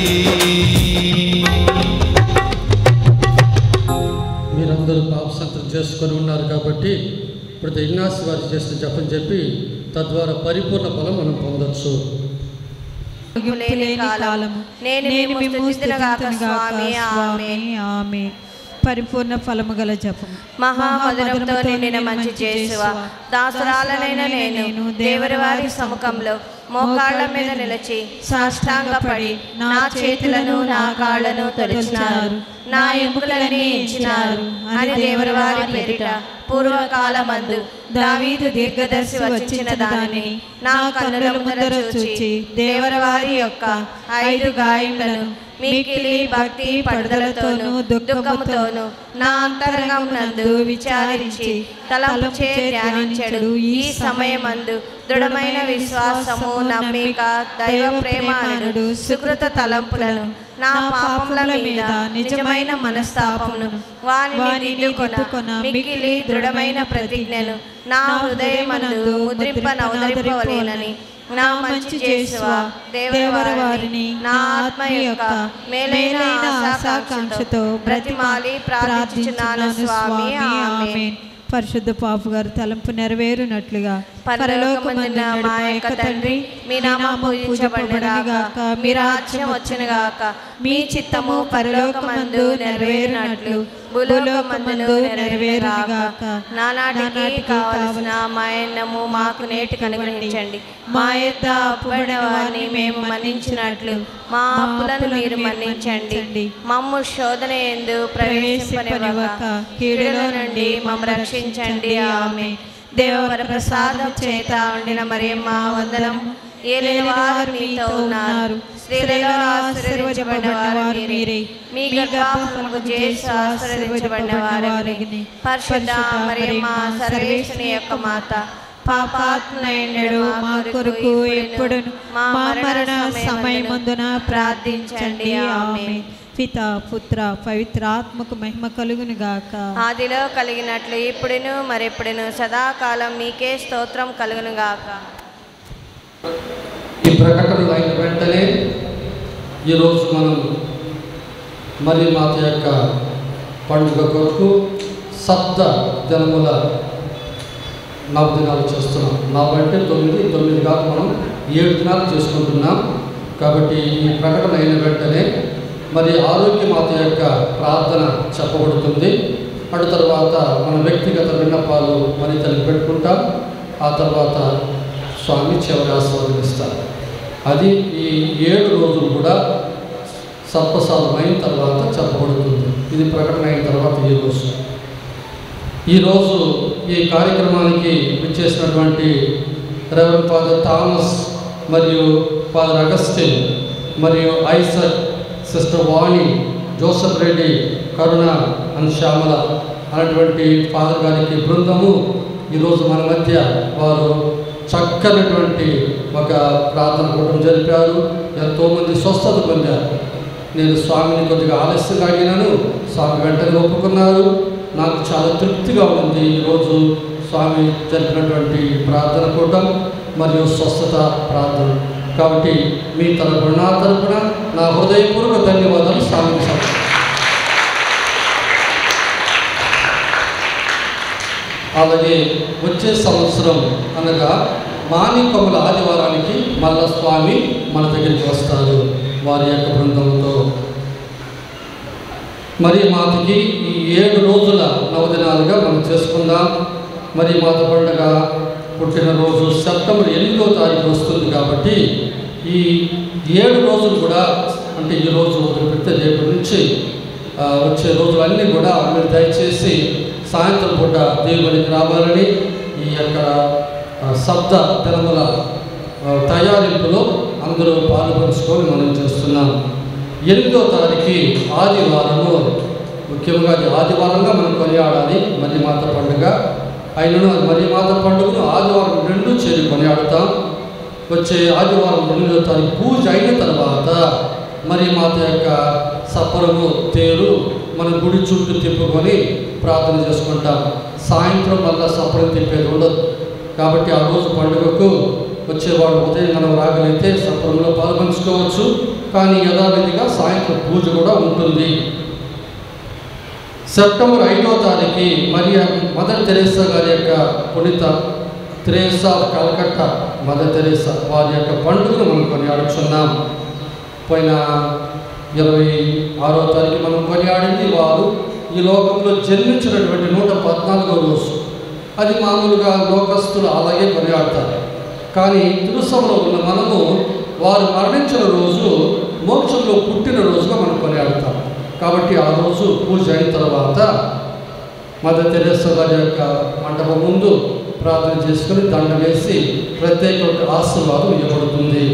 మీరందరూ పాపసంతం చేసుకొని ఉన్నారు కాబట్టి ఇప్పుడు ఇగ్నాసి వారు చేసిన జపం చెప్పి తద్వారా పరిపూర్ణ ఫలం మనం పొందొచ్చు. లేని కాలము నేను మిమ్ము స్తుతింతునుగాక స్వామి ఆమేన్ ఆమేన్. పరిపూర్ణ ఫలము గల జపం. మహామధురంతో నిండిన మంచి చేసువా దాసురాలనైన నేను దేవరి వారి సముఖంలో మోకాళ్ళ మీద నిలిచి సాష్టాంగపడి నా చేతులను నా కాళ్ళను తొలిచినారు నా ఎముకలన్నీ ఎంచినారు అని దేవరి వారి పేరిట పూర్వకాలమందు దావీదు దీర్ఘదర్శి వచ్చిన దానిని నా కన్నుల ముందర చూచి దేవరి వారి యొక్క 5 గాయములను మిక్కిలి భక్తి పడుదలతోనూ దుఃఖముతోనూ నా అంతరంగమునందు విచారించి తలంపుచే ధ్యానించెడు. ఈ సమయమందు దృఢమైన విశ్వాసము నమ్మిక దైవ ప్రేమానుడు సుకృత తలంపులను నా పాపముల మీద నిజమైన మనస్తాపమును వానిని దిద్దుకొన మిక్కిలి దృఢమైన ప్రతిజ్ఞను నా హృదయమందు ముద్రింపనవదరింపవలేనని నా మంచి చేసువా దేవర వారిని నా ఆత్మ యొక్క మేలైన ఆశాకాంక్షతో బ్రతిమాలి ప్రార్థించుచున్నాను స్వామి ఆమేన్. పరిశుద్ధ పాపు గారు తలంపు నెరవేరునట్లుగా పరలోకమందున్న మా యొక్క తండ్రి మీ నామము పూజించబడునుగాక మీ రాజ్యం వచ్చునుగాక మీ చిత్తము పరలోకమందు నెరవేరునట్లు భూలోకమందు నెరవేరునుగాక నానాటికి కావలసిన మా అన్నము మాకు నేటికి అనుగ్రహించండి మా యొద్ద అప్పుబడిన వారిని మేము మన్నించినట్లు మా అప్పులను మీరు మన్నించండి మమ్ము శోధన యందు ప్రవేశింపనివ్వక కీడులో నుండి మమ్ము రక్షించండి ఆమేన్. దేవవర ప్రసాదం చేత ఉండిన మరియమ్మ వందనం. ఏలిన వారు మీతో ఉన్నారు, స్త్రీలలో ఆశీర్వదించబడిన వారు మీరే. మీ గర్భఫలముకు యేసు ఆశీర్వదించబడిన వారగిని. పరిశుద్ధ మరియమ్మ సర్వేశ్వరుని యొక్క మాత, పాపాత్ములైనడు మా కొరకు ఎప్పుడును మా మరణ సమయమందున ప్రార్థించండి. ఆమేన్. పిత పుత్ర పవిత్రాత్మకు మహిమ కలుగును గాక. ఆదిలో కలిగినట్లు ఇప్పుడును మరెప్పుడును సదాకాలం మీకే స్తోత్రం కలుగును గాక. ఈ ప్రకటన అయిన వెంటనే ఈరోజు మనం మరి మాత యొక్క పండుగ కొరకు సప్త దినముల నవదినాలు చేస్తున్నాం. నావంటే 9 కాదు, మనం 7 దినాలు చేసుకుంటున్నాం. కాబట్టి ఈ ప్రకటన అయిన వెంటనే మరి ఆరోగ్య మాత యొక్క ప్రార్థన చెప్పబడుతుంది. అటు తర్వాత మన వ్యక్తిగత విన్నపాలు మరి తల్లి పెట్టుకుంటాం. ఆ తర్వాత స్వామి చివరి ఆస్వాదిస్తారు. అది ఈ 7 రోజులు కూడా సర్పసాధం అయిన తర్వాత చెప్పబడుతుంది. ఇది ప్రకటన అయిన తర్వాత ఈరోజు ఈ కార్యక్రమానికి విచ్చేసినటువంటి రెవరెండ్ ఫాదర్ థామస్ మరియు ఫాదర్ అగస్టిన్ మరియు Isaac, sister Vani, Joseph Reddy, Karuna and Shyamala అనేటువంటి ఫాదర్ గారికి బృందము ఈరోజు మన మధ్య వారు చక్కనటువంటి ఒక ప్రార్థన కూటం జరిపారు. ఎంతోమంది స్వస్థత పొందారు. నేను స్వామిని కొద్దిగా ఆలస్యంగా అడిగినాను, స్వామి వెంటనే ఒప్పుకున్నారు. నాకు చాలా తృప్తిగా ఉంది ఈరోజు స్వామి జరిపినటువంటి ప్రార్థన కూటం మరియు స్వస్థత ప్రార్థన. కాబట్టి మీ తరపున నా తరపున నా హృదయపూర్వక ధన్యవాదాలు స్వామికి. అలాగే వచ్చే సంవత్సరం అనగా మాణికముల ఆదివారానికి మల్ల స్వామి మన దగ్గరికి వస్తారు వారి యొక్క బృందంతో. మరి మాతకి ఈ 7 రోజుల నవదినాలుగా మనం చేసుకుందాం. మరి మాత పండుగ పుట్టినరోజు సెప్టెంబర్ 8వ తారీఖు వస్తుంది. కాబట్టి ఈ 7 రోజులు కూడా, అంటే ఈరోజు వదిలిపెడితే రేపు నుంచి వచ్చే రోజులన్నీ కూడా మీరు దయచేసి సాయంత్రం పూట దేవునికి రావాలని ఈ యొక్క శబ్ద దినముల తయారింపులో అందరూ పాల్పంచుకొని మనం చేస్తున్నాం. 8వ తారీఖు ఆదివారము, ముఖ్యంగా అది ఆదివారంగా మనం కొనియాడాలి మరి మాత పండుగ. అయినను అది మరి మాత పండుగను ఆదివారం 2 చేరి కొనియాడుతాం. వచ్చే ఆదివారం 8వ తారీఖు పూజ అయిన తర్వాత మరి మాత యొక్క సపరము తేరు మన గుడి చుట్టూ తిప్పుకొని ప్రార్థన చేసుకుంటాం. సాయంత్రం మళ్ళీ సపరం తిప్పేది ఉండదు. కాబట్టి ఆ రోజు పండుగకు వచ్చేవాడు ఉదయం మనం రాగలిగితే సపరంలో పాల్పంచుకోవచ్చు. కానీ యథావిధిగా సాయంత్రం పూజ కూడా ఉంటుంది. సెప్టెంబర్ 5వ తారీఖు మదర్ తెరేసా గారి యొక్క పునీత Teresa of Calcutta mother Teresa వారి యొక్క పండుగను మనం కొనియాడుచున్నాం. పోయిన 26వ తారీఖు మనం కొనియాడింది వారు ఈ లోకంలో జన్మించినటువంటి 114వ రోజు. అది మామూలుగా లోకస్తులు అలాగే కొనియాడతారు. కానీ తిరుసభలో ఉన్న మనము వారు మరణించిన రోజు మోక్షంలో పుట్టిన రోజుగా మనం కొనియాడతాం. కాబట్టి ఆ రోజు పూజ అయిన తర్వాత మదర్ తెరేసా గారి యొక్క మండపం ముందు ప్రార్థన చేసుకుని దండ వేసి ప్రత్యేక ఆశీర్వాదం ఇవ్వబడుతుంది.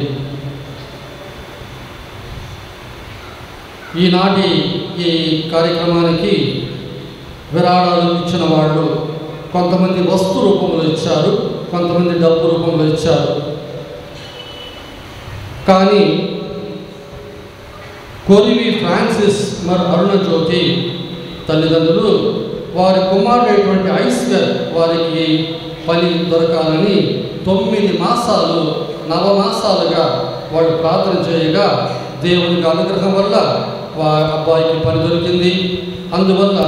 ఈనాటి ఈ కార్యక్రమానికి విరాళాలు ఇచ్చిన వాళ్ళు కొంతమంది వస్తు రూపంలో ఇచ్చారు, కొంతమంది డబ్బు రూపంలో ఇచ్చారు. కానీ కొరివి ఫ్రాన్సిస్ మరి అరుణజ్యోతి తల్లిదండ్రులు వారి కుమారుడైనటువంటి ఐశ్వర్ వారికి పని దొరకాలని 9 మాసాలు నవమాసాలుగా వాళ్ళు ప్రార్థన చేయగా దేవునికి అనుగ్రహం వల్ల వారి అబ్బాయికి పని దొరికింది. అందువల్ల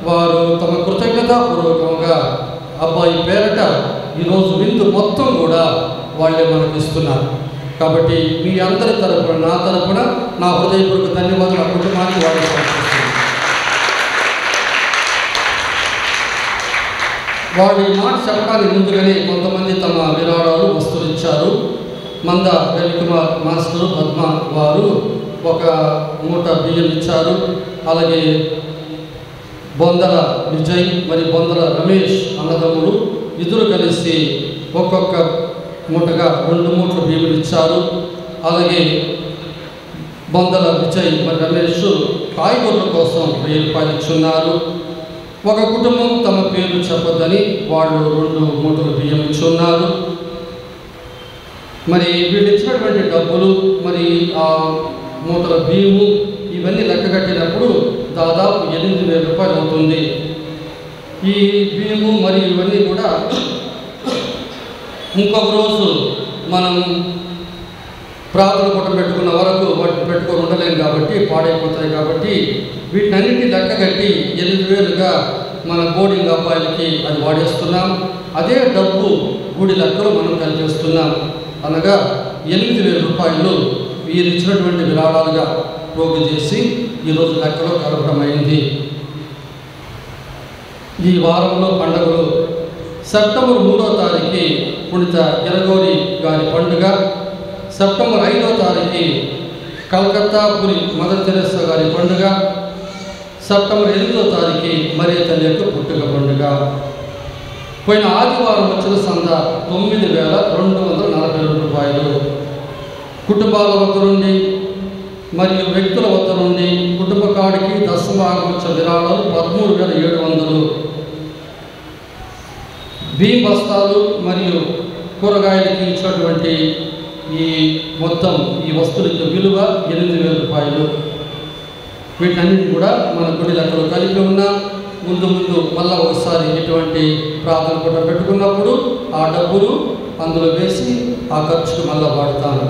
వారు తమ కృతజ్ఞతాపూర్వకంగా అబ్బాయి పేరట ఈరోజు విందు మొత్తం కూడా వాళ్ళే మనకి ఇస్తున్నారు. కాబట్టి మీ అందరి తరపున నా తరపున నా హృదయపూర్వక ధన్యవాదాలు ఆ కుటుంబానికి వాళ్ళు సమర్పిస్తున్నాను. వాళ్ళు ఈ మాట చెప్పడానికి ముందుగానే కొంతమంది తమ విరాళాలు వస్తువులు ఇచ్చారు. మంద రవికుమార్ మాస్టర్ పద్మ వారు 1 మూట బియ్యం ఇచ్చారు. అలాగే బొందల విజయ్ మరి బొందల రమేష్ అన్నదమ్ములు ఇద్దరు కలిసి ఒక్కొక్క మూటగా 2 మూటల బియ్యం ఇచ్చారు. అలాగే బొందల విజయ్ మరి రమేష్ కాయగూరల కోసం 1000 రూపాయలు ఇచ్చున్నారు. ఒక కుటుంబం తమ పేరు చెప్పొద్దని వాళ్ళు 2 మూటల బియ్యం ఇచ్చున్నారు. మరి వీళ్ళు ఇచ్చినటువంటి డబ్బులు మరి ఆ మూటల బియ్యము ఇవన్నీ లెక్క కట్టినప్పుడు దాదాపు 8000 రూపాయలు అవుతుంది. ఈ బియ్యము మరి ఇవన్నీ కూడా ఇంకొక రోజు మనం ప్రార్థన పూట పెట్టుకున్న వరకు వాటిని పెట్టుకొని ఉండలేము కాబట్టి పాడైపోతాయి. కాబట్టి వీటన్నిటిని లెక్క కట్టి 8000గా మన బోర్డింగ్ అబ్బాయిలకి అది వాడేస్తున్నాం. అదే డబ్బు గుడి లెక్కలో మనం కలిపేస్తున్నాం. అనగా 8000 రూపాయలు వీరు ఇచ్చినటువంటి విరాళాలుగా పోగు చేసి ఈరోజు లెక్కలో కలపడం అయింది. ఈ వారంలో పండుగలు సెప్టెంబర్ 3వ తారీఖు పుణిత ఎరగోరి గారి పండుగ, సెప్టెంబర్ 5వ తారీఖు కలకత్తా పురి మదర్ తెరెసా గారి పండుగ, సెప్టెంబర్ 8వ తారీఖు మరియ తల్లి యొక్క పుట్టుక పండుగ. పోయిన ఆదివారం వచ్చిన సంద 9242 రూపాయలు. కుటుంబాల వద్ద నుండి మరియు వ్యక్తుల వద్ద నుండి కుటుంబ కాడికి దశభాగం వచ్చే విరాళాలు 13700. బియ్యం బస్తాలు మరియు కూరగాయలకి ఇచ్చినటువంటి ఈ మొత్తం ఈ వస్తువుల విలువ 8000 రూపాయలు. వీటన్నిటి కూడా మన గుడి లెక్కలు కలిపి ఉన్నాం. ముందు మళ్ళీ ఒకసారి ఇటువంటి ప్రార్థన కూడా పెట్టుకున్నప్పుడు ఆ డబ్బులు అందులో వేసి ఆ ఖర్చుకు మళ్ళీ వాడతాను.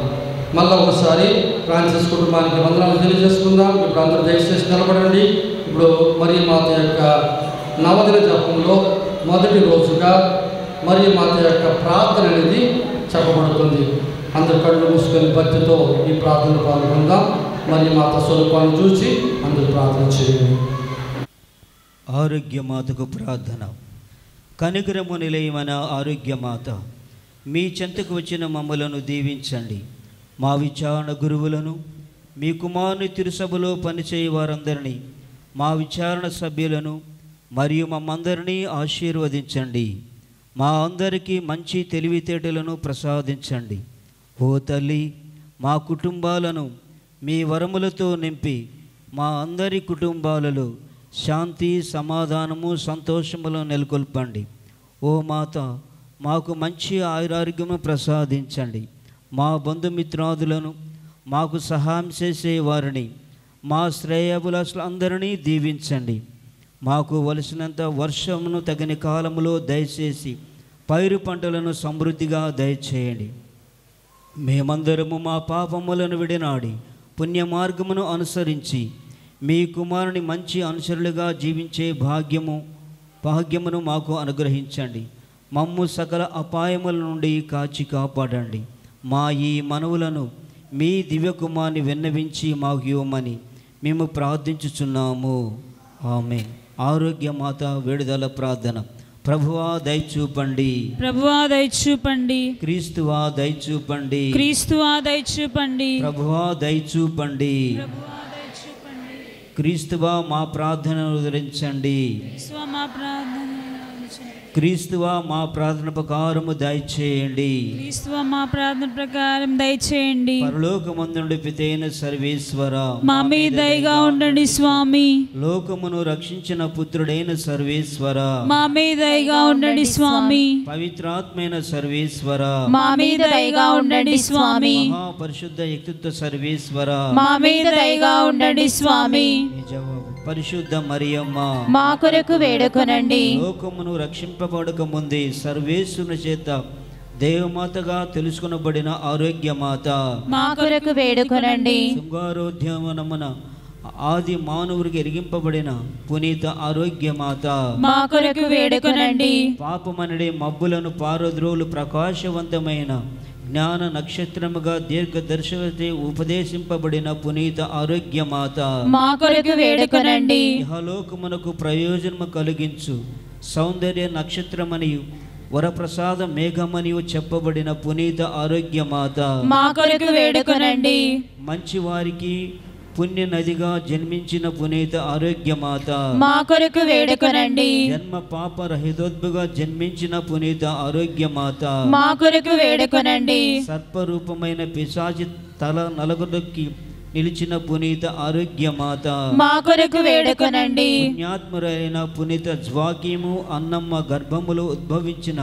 మళ్ళీ ఒకసారి ఫ్రాన్సిస్ కుటుంబానికి వందనాలు తెలియజేసుకుందాం. ఇప్పుడు అందరూ దయచేసి నిలబడండి. ఇప్పుడు మరియ మాత యొక్క నవదిన జపంలో మొదటి రోజుగా మరియ మాత యొక్క ప్రార్థన అనేది చెప్పబడుతుంది. అందరు కళ్ళు మూసుకొని భక్తితో ఈ ప్రార్థనలో పాల్గొందాం. మరియ మాత స్వరూపాన్ని చూసి అందరూ ప్రార్థన చేయండి. ఆరోగ్యమాతకు ప్రార్థన. కనికరము నిలయమైన ఆరోగ్యమాత, మీ చెంతకు వచ్చిన మమ్మలను దీవించండి. మా విచారణ గురువులను, మీ కుమారుని తిరుసభలో పనిచేయ వారందరినీ, మా విచారణ సభ్యులను మరియు మమ్మందరినీ ఆశీర్వదించండి. మా అందరికీ మంచి తెలివితేటలను ప్రసాదించండి. ఓ తల్లి, మా కుటుంబాలను మీ వరములతో నింపి మా అందరి కుటుంబాలలో శాంతి, సమాధానము, సంతోషములు నెలకొల్పండి. ఓ మాత, మాకు మంచి ఆయురారోగ్యము ప్రసాదించండి. మా బంధుమిత్రాదులను, మాకు సహాయం చేసే వారిని, మా శ్రేయాభిలాషులందరినీ దీవించండి. మాకు వలసినంత వర్షమును తగిన కాలములో దయచేసి పైరు పంటలను సమృద్ధిగా దయచేయండి. మేమందరము మా పాపములను విడనాడి పుణ్య మార్గమును అనుసరించి మీ కుమారుని మంచి అనుసరులుగా జీవించే భాగ్యమును మాకు అనుగ్రహించండి. మమ్ము సకల అపాయముల నుండి కాచి కాపాడండి. మా ఈ మనవులను మీ దివ్యకుమార్ని విన్నవించి మాకు ఇవ్వమని మేము ప్రార్థించుచున్నాము. ఆమేన్. ఆరోగ్యమాత విడుదల ప్రార్థన. ప్రభువా దయచూపండి, ప్రభువా దయచూపండి, క్రీస్తువా దయచూపండి, క్రీస్తువా దయచూపండి, ప్రభువా దయచూపండి, క్రీస్తువా మా ప్రార్థనను ఉదరించండి, క్రీస్తువా మా ప్రార్థన ప్రకారము దయచేయండి, క్రీస్తువా మా ప్రార్థన ప్రకారం దయచేయండి. పరలోకమందుండి పితైన సర్వేశ్వర, మా మీద దయగా ఉండండి స్వామి. లోకమును రక్షించిన పుత్రుడైన సర్వేశ్వర, మా మీద దయగా ఉండండి స్వామి. పవిత్రాత్మైన సర్వేశ్వర, మా మీద దయగా ఉండండి స్వామి. మహాపరిశుద్ధ వ్యక్తిత్వ సర్వేశ్వర, మా మీద దయగా ఉండండి స్వామి. పరిశుద్ధ మరియమ్మ, మా కొరకు వేడుకొనండి. లోకమును రక్షింపబడక ముందే సర్వేశ్వరుని చేత దేవమాతగా తెలుసుకొనబడిన ఆరోగ్యమాత, మా కొరకు వేడుకొనండి. శృంగారోద్యమనమున ఆది మానవుడికి ఎరిగింపబడిన పునీత ఆరోగ్యమాత, మా కొరకు వేడుకొనండి. పాపమనడే మబ్బులను పారద్రోలు ప్రకాశవంతమైన జ్ఞాన నక్షత్రముగా దీర్ఘదర్శకతే ఉపదేశింపబడిన పునీత ఆరోగ్యమాత, మా కొరకు వేడుకొనండి. ఇహలోకమునకు ప్రయోజనము కలిగించు సౌందర్య నక్షత్రమనియు వరప్రసాద మేఘమనియు చెప్పబడిన పునీత ఆరోగ్యమాత, మా కొరకు వేడుకొనండి. మంచి వారికి పుణ్య నదిగా జన్మించిన పునీత ఆరోగ్యమాత మా కొరకు వేడుకొనండి. జన్మ పాప రహితోద్భుగా జన్మించిన పునీత ఆరోగ్యమాత మా కొరకు వేడుకొనండి. సర్పరూపమైన పిశాచి తల నలుగురికి నిలిచిన పునీత ఆరోగ్యమాత మా కొరకు వేడుకొనండి. పుణ్యాత్మురైన పునీత జ్వాకీము అన్నమ్మ గర్భములో ఉద్భవించిన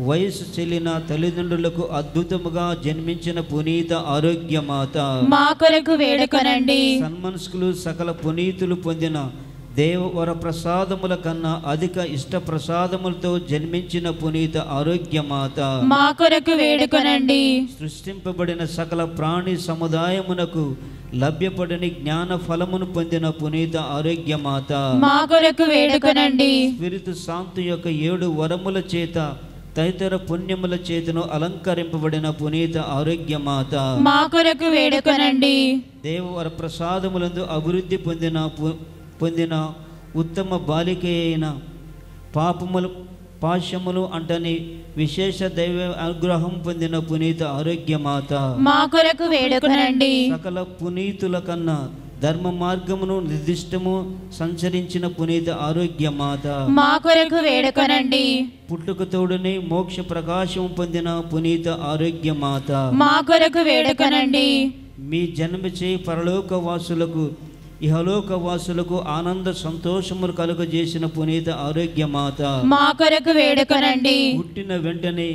వయసు చెల్లిన తల్లిదండ్రులకు అద్భుతముగా జన్మించిన పునీత ఆరోగ్యమాత మా కొరకు వేడుకొనండి. సన్మనస్కులు సకల పునీతులు పొందిన దేవవర ప్రసాదముల కన్నా అధిక ఇష్ట ప్రసాదములతో జన్మించిన పునీత ఆరోగ్యమాత మా కొరకు వేడుకొనండి. సృష్టింపబడిన సకల ప్రాణి సముదాయమునకు లభ్యపడని జ్ఞాన ఫలమును పొందిన పునీత ఆరోగ్యమాత మా కొరకు వేడుకొనండి. స్పిరితు శాంతి యొక్క 7 వరముల చేత తదితర పుణ్యముల చేతను అలంకరింపబడిన పునీత ఆరోగ్యమాత మా కొరకు వేడుకొనండి. దేవవర ప్రసాదములందు అభివృద్ధి పొందిన ఉత్తమ బాలిక అయిన పాశములు అంటని విశేష దైవ అనుగ్రహం పొందిన పునీత ఆరోగ్యమాత మా కొరకు వేడుకొనండి. సకల పునీతుల కన్నా ధర్మ మార్గమును నిర్దిష్టము సంచరించిన పునీత ఆరోగ్యమాత మా కొరకు వేడుకొనండి. పుట్టుక తోడుని మోక్ష ప్రకాశం పొందిన పునీత ఆరోగ్యమాత మా కొరకు వేడుకొనండి. మీ జన్మచే పరలోక వాసులకు ఇహలోక వాసులకు ఆనంద సంతోషములు కలుగజేసిన పునీత ఆరోగ్యమాత మా కొరకు వేడుకొనండి. పుట్టిన వెంటనే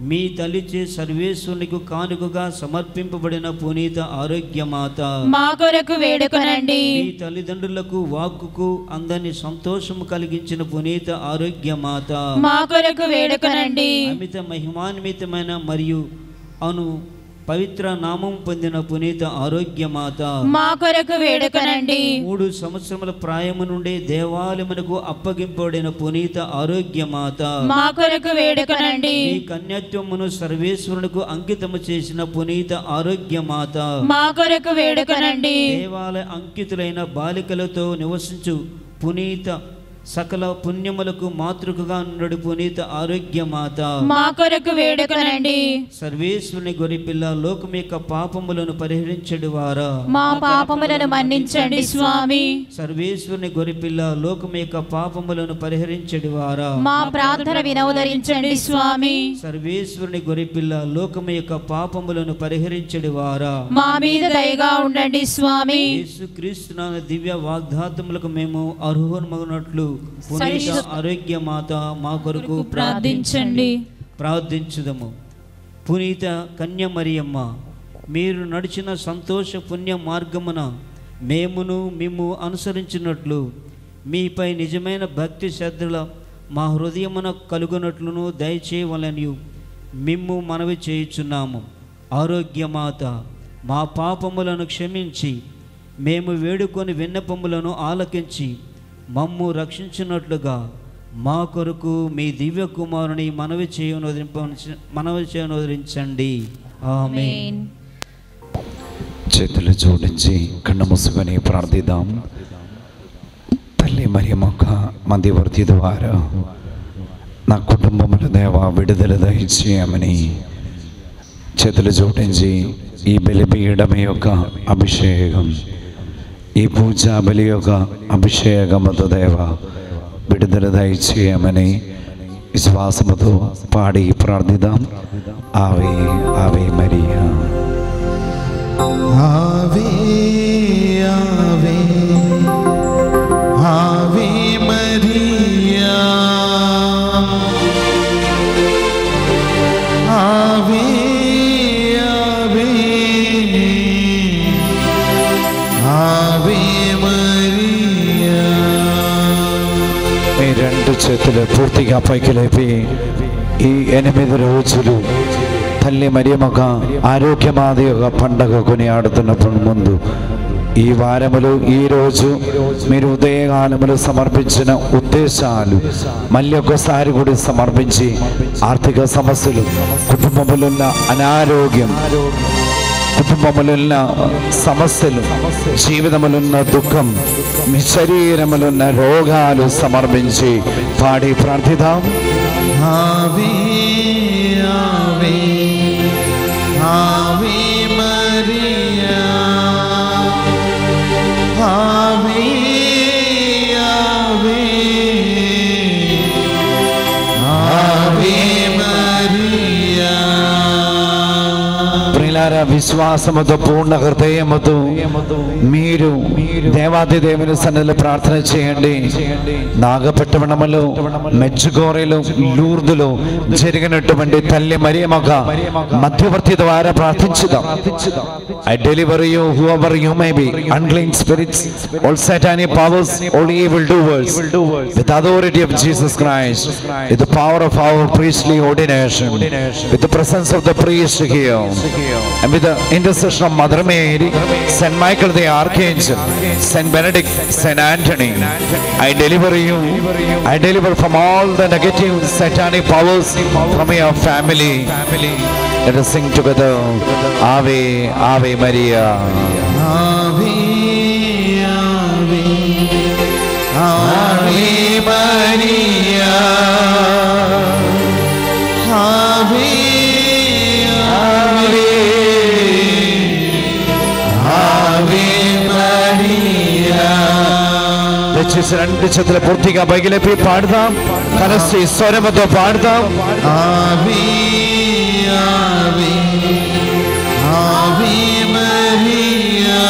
మీ తల్లిచే సర్వేశ్వరునికి కానుకగా సమర్పింపబడిన పునీత ఆరోగ్యమాత మా కొరకు వేడుకొనండి. మీ తల్లిదండ్రులకు వాక్కుకు అందని సంతోషము కలిగించిన పునీత ఆరోగ్యమాత మా కొరకు వేడుకొనండి. అమిత మహిమాన్వితమైన మరియు పవిత్ర నామం పొందిన పునీత ఆరోగ్యమాత మా కొరకు వేడుకొనండి. 3 సంవత్సరముల ప్రాయము నుండి దేవాలయమునకు అప్పగింపబడిన పునీత ఆరోగ్యమాత మా కొరకు వేడుకొనండి. ఈ కన్యత్వమును సర్వేశ్వరునికి అంకితము చేసిన పునీత ఆరోగ్యమాత మా కొరకు వేడుకొనండి. దేవాలయ అంకితులైన బాలికలతో నివసించు పునీత సకల పుణ్యములకు మాతృకగా నుండి పునీత ఆరోగ్యమాత మా కొరకు వేడుకొనండి. సర్వేశ్వరుని గొరిపిల్ల లోకం యొక్క పాపములను పరిహరించడు వారా మా పాపములను మన్నించండి స్వామి. సర్వేశ్వరుని గొరిపిల్ల లోకం యొక్క పాపములను పరిహరించడు వారా మా ప్రార్థన వినోదరించండి స్వామి. సర్వేశ్వరుని గొరిపిల్ల లోకం యొక్క పాపములను పరిహరించడు వారా మా మీద దయగా ఉండండి స్వామి. యేసుక్రీస్తు నామమున దివ్య వాగ్దానములకు మేము అర్హులమగునట్లు పునీత ఆరోగ్యమాత మా కొరకు ప్రార్థించండి. ప్రార్థించుదము. పునీత కన్య మరియమ్మ, మీరు నడిచిన సంతోష పుణ్య మార్గమున మేమును మిమ్ము అనుసరించినట్లు మీపై నిజమైన భక్తి శ్రద్ధల మా హృదయమున కలుగునట్లును దయచేయవలని మిమ్ము మనవి చేయుచున్నాము. ఆరోగ్యమాత, మా పాపములను క్షమించి మేము వేడుకొని విన్నపములను ఆలకించి మమ్ము రక్షించినట్లుగా మా కొరకు మీ దివ్య కుమారుని మనవి చేయనుదరించండి. ఆమేన్. చేతులు జోడించి కన్ను మూసుకొని ప్రార్థిద్దాం. తల్లి మరియమ్మ మధ్యవర్తి ద్వారా నా కుటుంబముల దేవ విడుదల దయచేయమని చేతులు జోడించి ఈ బలిపీయడం యొక్క అభిషేకం, ఈ పూజా బలి యొక్క అభిషేకముతో దేవ విడుదల దయచేయమని విశ్వాసముతో పాడి ప్రార్థిద్దాం. ఆవే ఆవే మరియా, ఆవే ఆవే ఆవే మరియా, ఆవే ఆవే ఆవే మరియా. మీ 2 చేతులు పూర్తిగా పైకి లేపి ఈ 8 రోజులు తల్లి మరియమ్మ ఆరోగ్యమాది యొక్క పండగ కొని ఆడుతున్నప్పుడు ముందు ఈ వారములు ఈరోజు మీరు ఉదయకాలములు సమర్పించిన ఉద్దేశాలు మళ్ళీ ఒకసారి కూడా సమర్పించి ఆర్థిక సమస్యలు, కుటుంబములున్న అనారోగ్యం, కుటుంబములున్న సమస్యలు, జీవితములున్న దుఃఖం, మీ శరీరములున్న రోగాలు సమర్పించి పాడి ప్రార్థిద్దాం. ఆవే ఆవే ఆవే మరియా, ప్రియులారా, విశ్వాసముతో పూర్ణ హృదయముతో మీరు దేవాది దేవుని సన్నిధిలో ప్రార్థన చేయండి. నాగపట్టణములో, మెచ్చుగోరెలో, లూర్దులో జరిగినటువంటి తల్లి మరియమ్మ మధ్యవర్తి ద్వారా ప్రార్థించుదాం. I deliver you, whoever you may be, unclean spirits, all satanic powers, all evil doers, with the authority of Jesus Christ, with the power of our priestly ordination, with the presence of the priest here, and with the intercession of Mother Mary, Saint Michael the Archangel, Saint Benedict, Saint Anthony, I deliver you, I deliver from all the negative satanic powers from your family. Let us sing together, Ave, Ave Maria. Ave, Ave, Ave Maria. Ave, Ave, Ave Maria. దయచేసి రెండు చేతుల పూర్తిగా పైకి పాడదాం, కలిసి స్వరముతో పాడదాం. Ave, Ave, Ave Maria.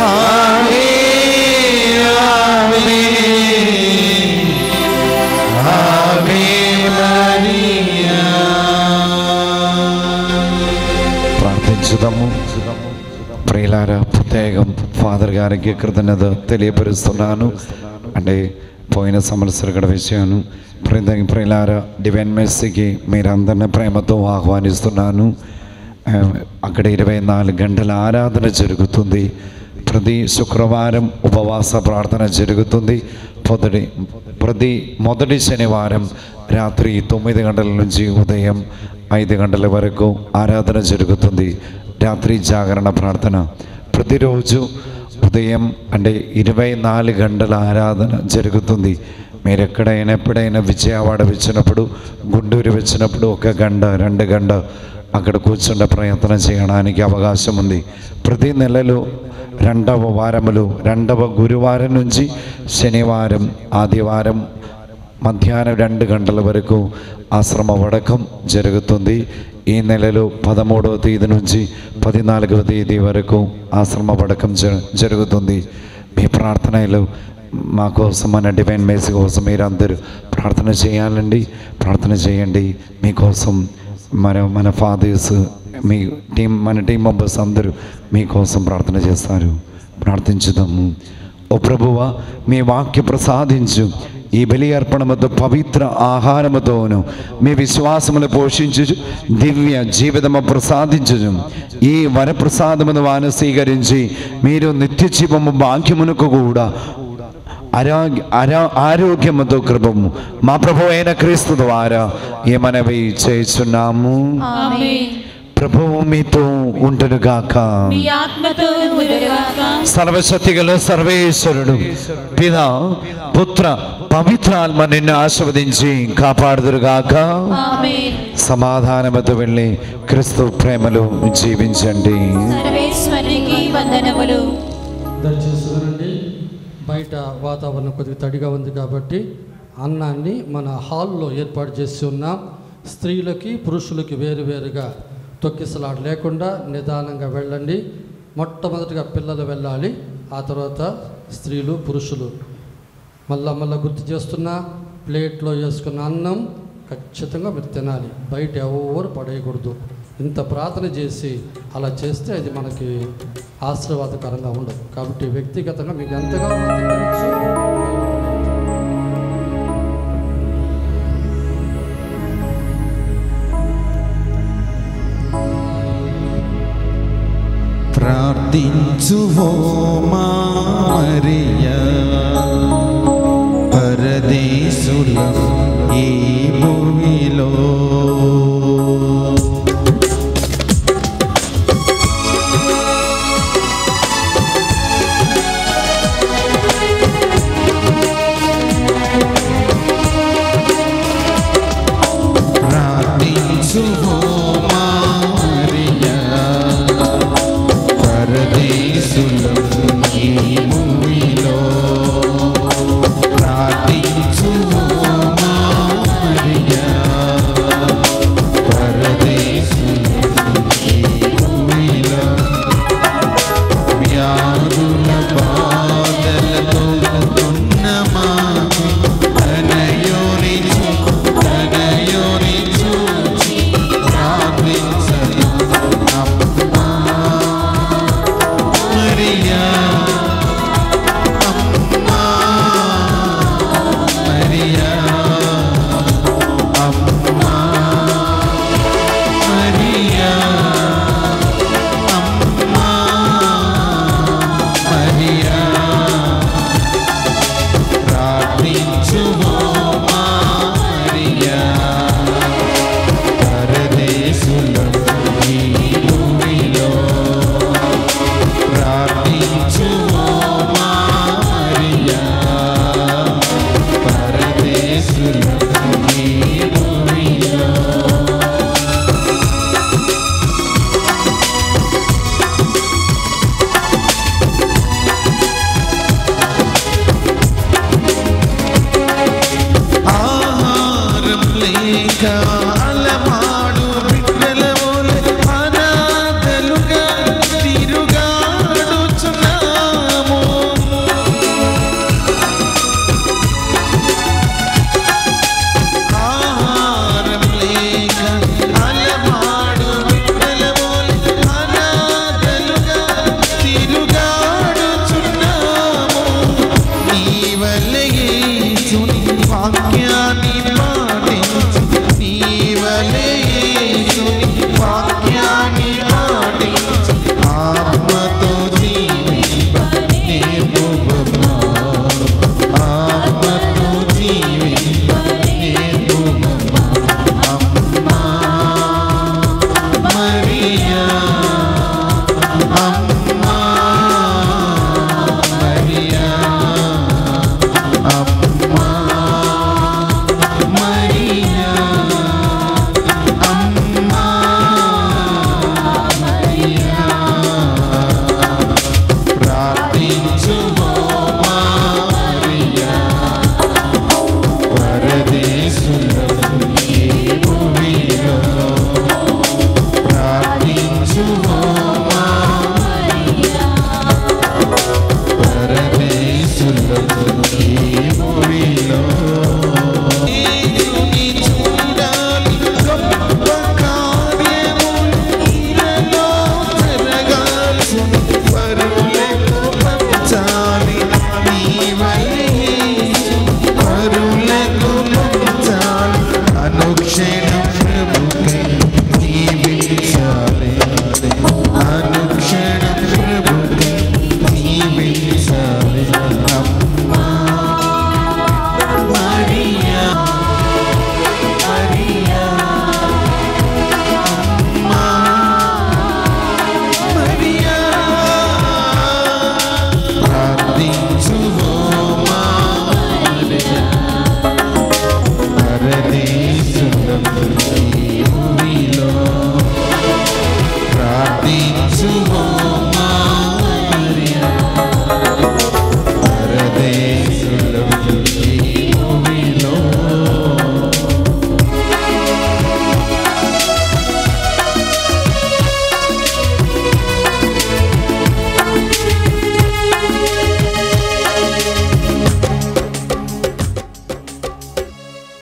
Ave, Ave, Ave Maria. ప్రార్థించుదాము. ప్రియులారా, ప్రత్యేకం ఫాదర్ గారికి కృతజ్ఞత తెలియపరుస్తున్నాను. అంటే పోయిన సంవత్సరం కూడా విషయాను ప్రియులారా, డివైన్ మెస్సీకి మీరందరినీ ప్రేమతో ఆహ్వానిస్తున్నాను. అక్కడ 24 గంటల ఆరాధన జరుగుతుంది. ప్రతి శుక్రవారం ఉపవాస ప్రార్థన జరుగుతుంది. ప్రతి మొదటి శనివారం రాత్రి 9 గంటల నుంచి ఉదయం 5 గంటల వరకు ఆరాధన జరుగుతుంది. రాత్రి జాగరణ ప్రార్థన ప్రతిరోజు ఉదయం అంటే 24 గంటల ఆరాధన జరుగుతుంది. మీరు ఎక్కడైనా ఎప్పుడైనా విజయవాడ వచ్చినప్పుడు, గుంటూరు వచ్చినప్పుడు 1 గంట 2 గంట అక్కడ కూర్చుండే ప్రయత్నం చేయడానికి అవకాశం ఉంది. ప్రతి నెలలో 2వ వారములు 2వ గురువారం నుంచి శనివారం ఆదివారం మధ్యాహ్నం 2 గంటల వరకు ఆశ్రమ వడకం జరుగుతుంది. ఈ నెలలో 13వ తేదీ నుంచి 14వ తేదీ వరకు ఆశ్రమ వడకం జరుగుతుంది. మీ ప్రార్థనలు మా కోసం, మన డివైన్ మెస్సీ కోసం మీరందరూ ప్రార్థన చేయాలండి. ప్రార్థన చేయండి. మీకోసం మన ఫాదర్స్, మన టీం మెంబర్స్ అందరూ మీకోసం ప్రార్థన చేస్తారు. ప్రార్థించుదాము. ఓ ప్రభువా, మీ వాక్య ప్రసాదించు ఈ బలి అర్పణముతో పవిత్ర ఆహారముతోను మీ విశ్వాసమును పోషించు దివ్య జీవితము ప్రసాదించు. ఈ వరప్రసాదమును వాను స్వీకరించి మీరు నిత్య జీవము భాగ్యమునకు కూడా ఆరోగ్యముతో కృపము మా ప్రభువు అయిన క్రీస్తు ద్వారా ఏమనవి చేస్తున్నాము. ప్రభువు మీతో ఉంటునుగాక. సర్వశక్తిగల సర్వేశ్వరుడు పితా పుత్ర పవిత్రాత్మ నిన్ను ఆశీర్వదించి కాపాడుదురుగాక. సమాధానముతో వెళ్ళి క్రీస్తు ప్రేమలో జీవించండి. దయచేసి బయట వాతావరణం కొద్దిగా తడిగా ఉంది కాబట్టి అన్నాన్ని మన హాల్లో ఏర్పాటు చేసి ఉన్నాం. స్త్రీలకి పురుషులకి వేరువేరుగా తొక్కిసలాట లేకుండా నిదానంగా వెళ్ళండి. మొట్టమొదటిగా పిల్లలు వెళ్ళాలి, ఆ తర్వాత స్త్రీలు పురుషులు. మళ్ళా గుర్తు చేస్తున్నా, ప్లేట్లో వేసుకున్న అన్నం ఖచ్చితంగా మీరు తినాలి. బయట ఎవరు పడేయకూడదు. ఇంత ప్రార్థన చేసి అలా చేస్తే అది మనకి ఆశీర్వాదకరంగా ఉండదు. కాబట్టి వ్యక్తిగతంగా మీకు ఎంతగా ప్రార్థించు ఓ మరియా,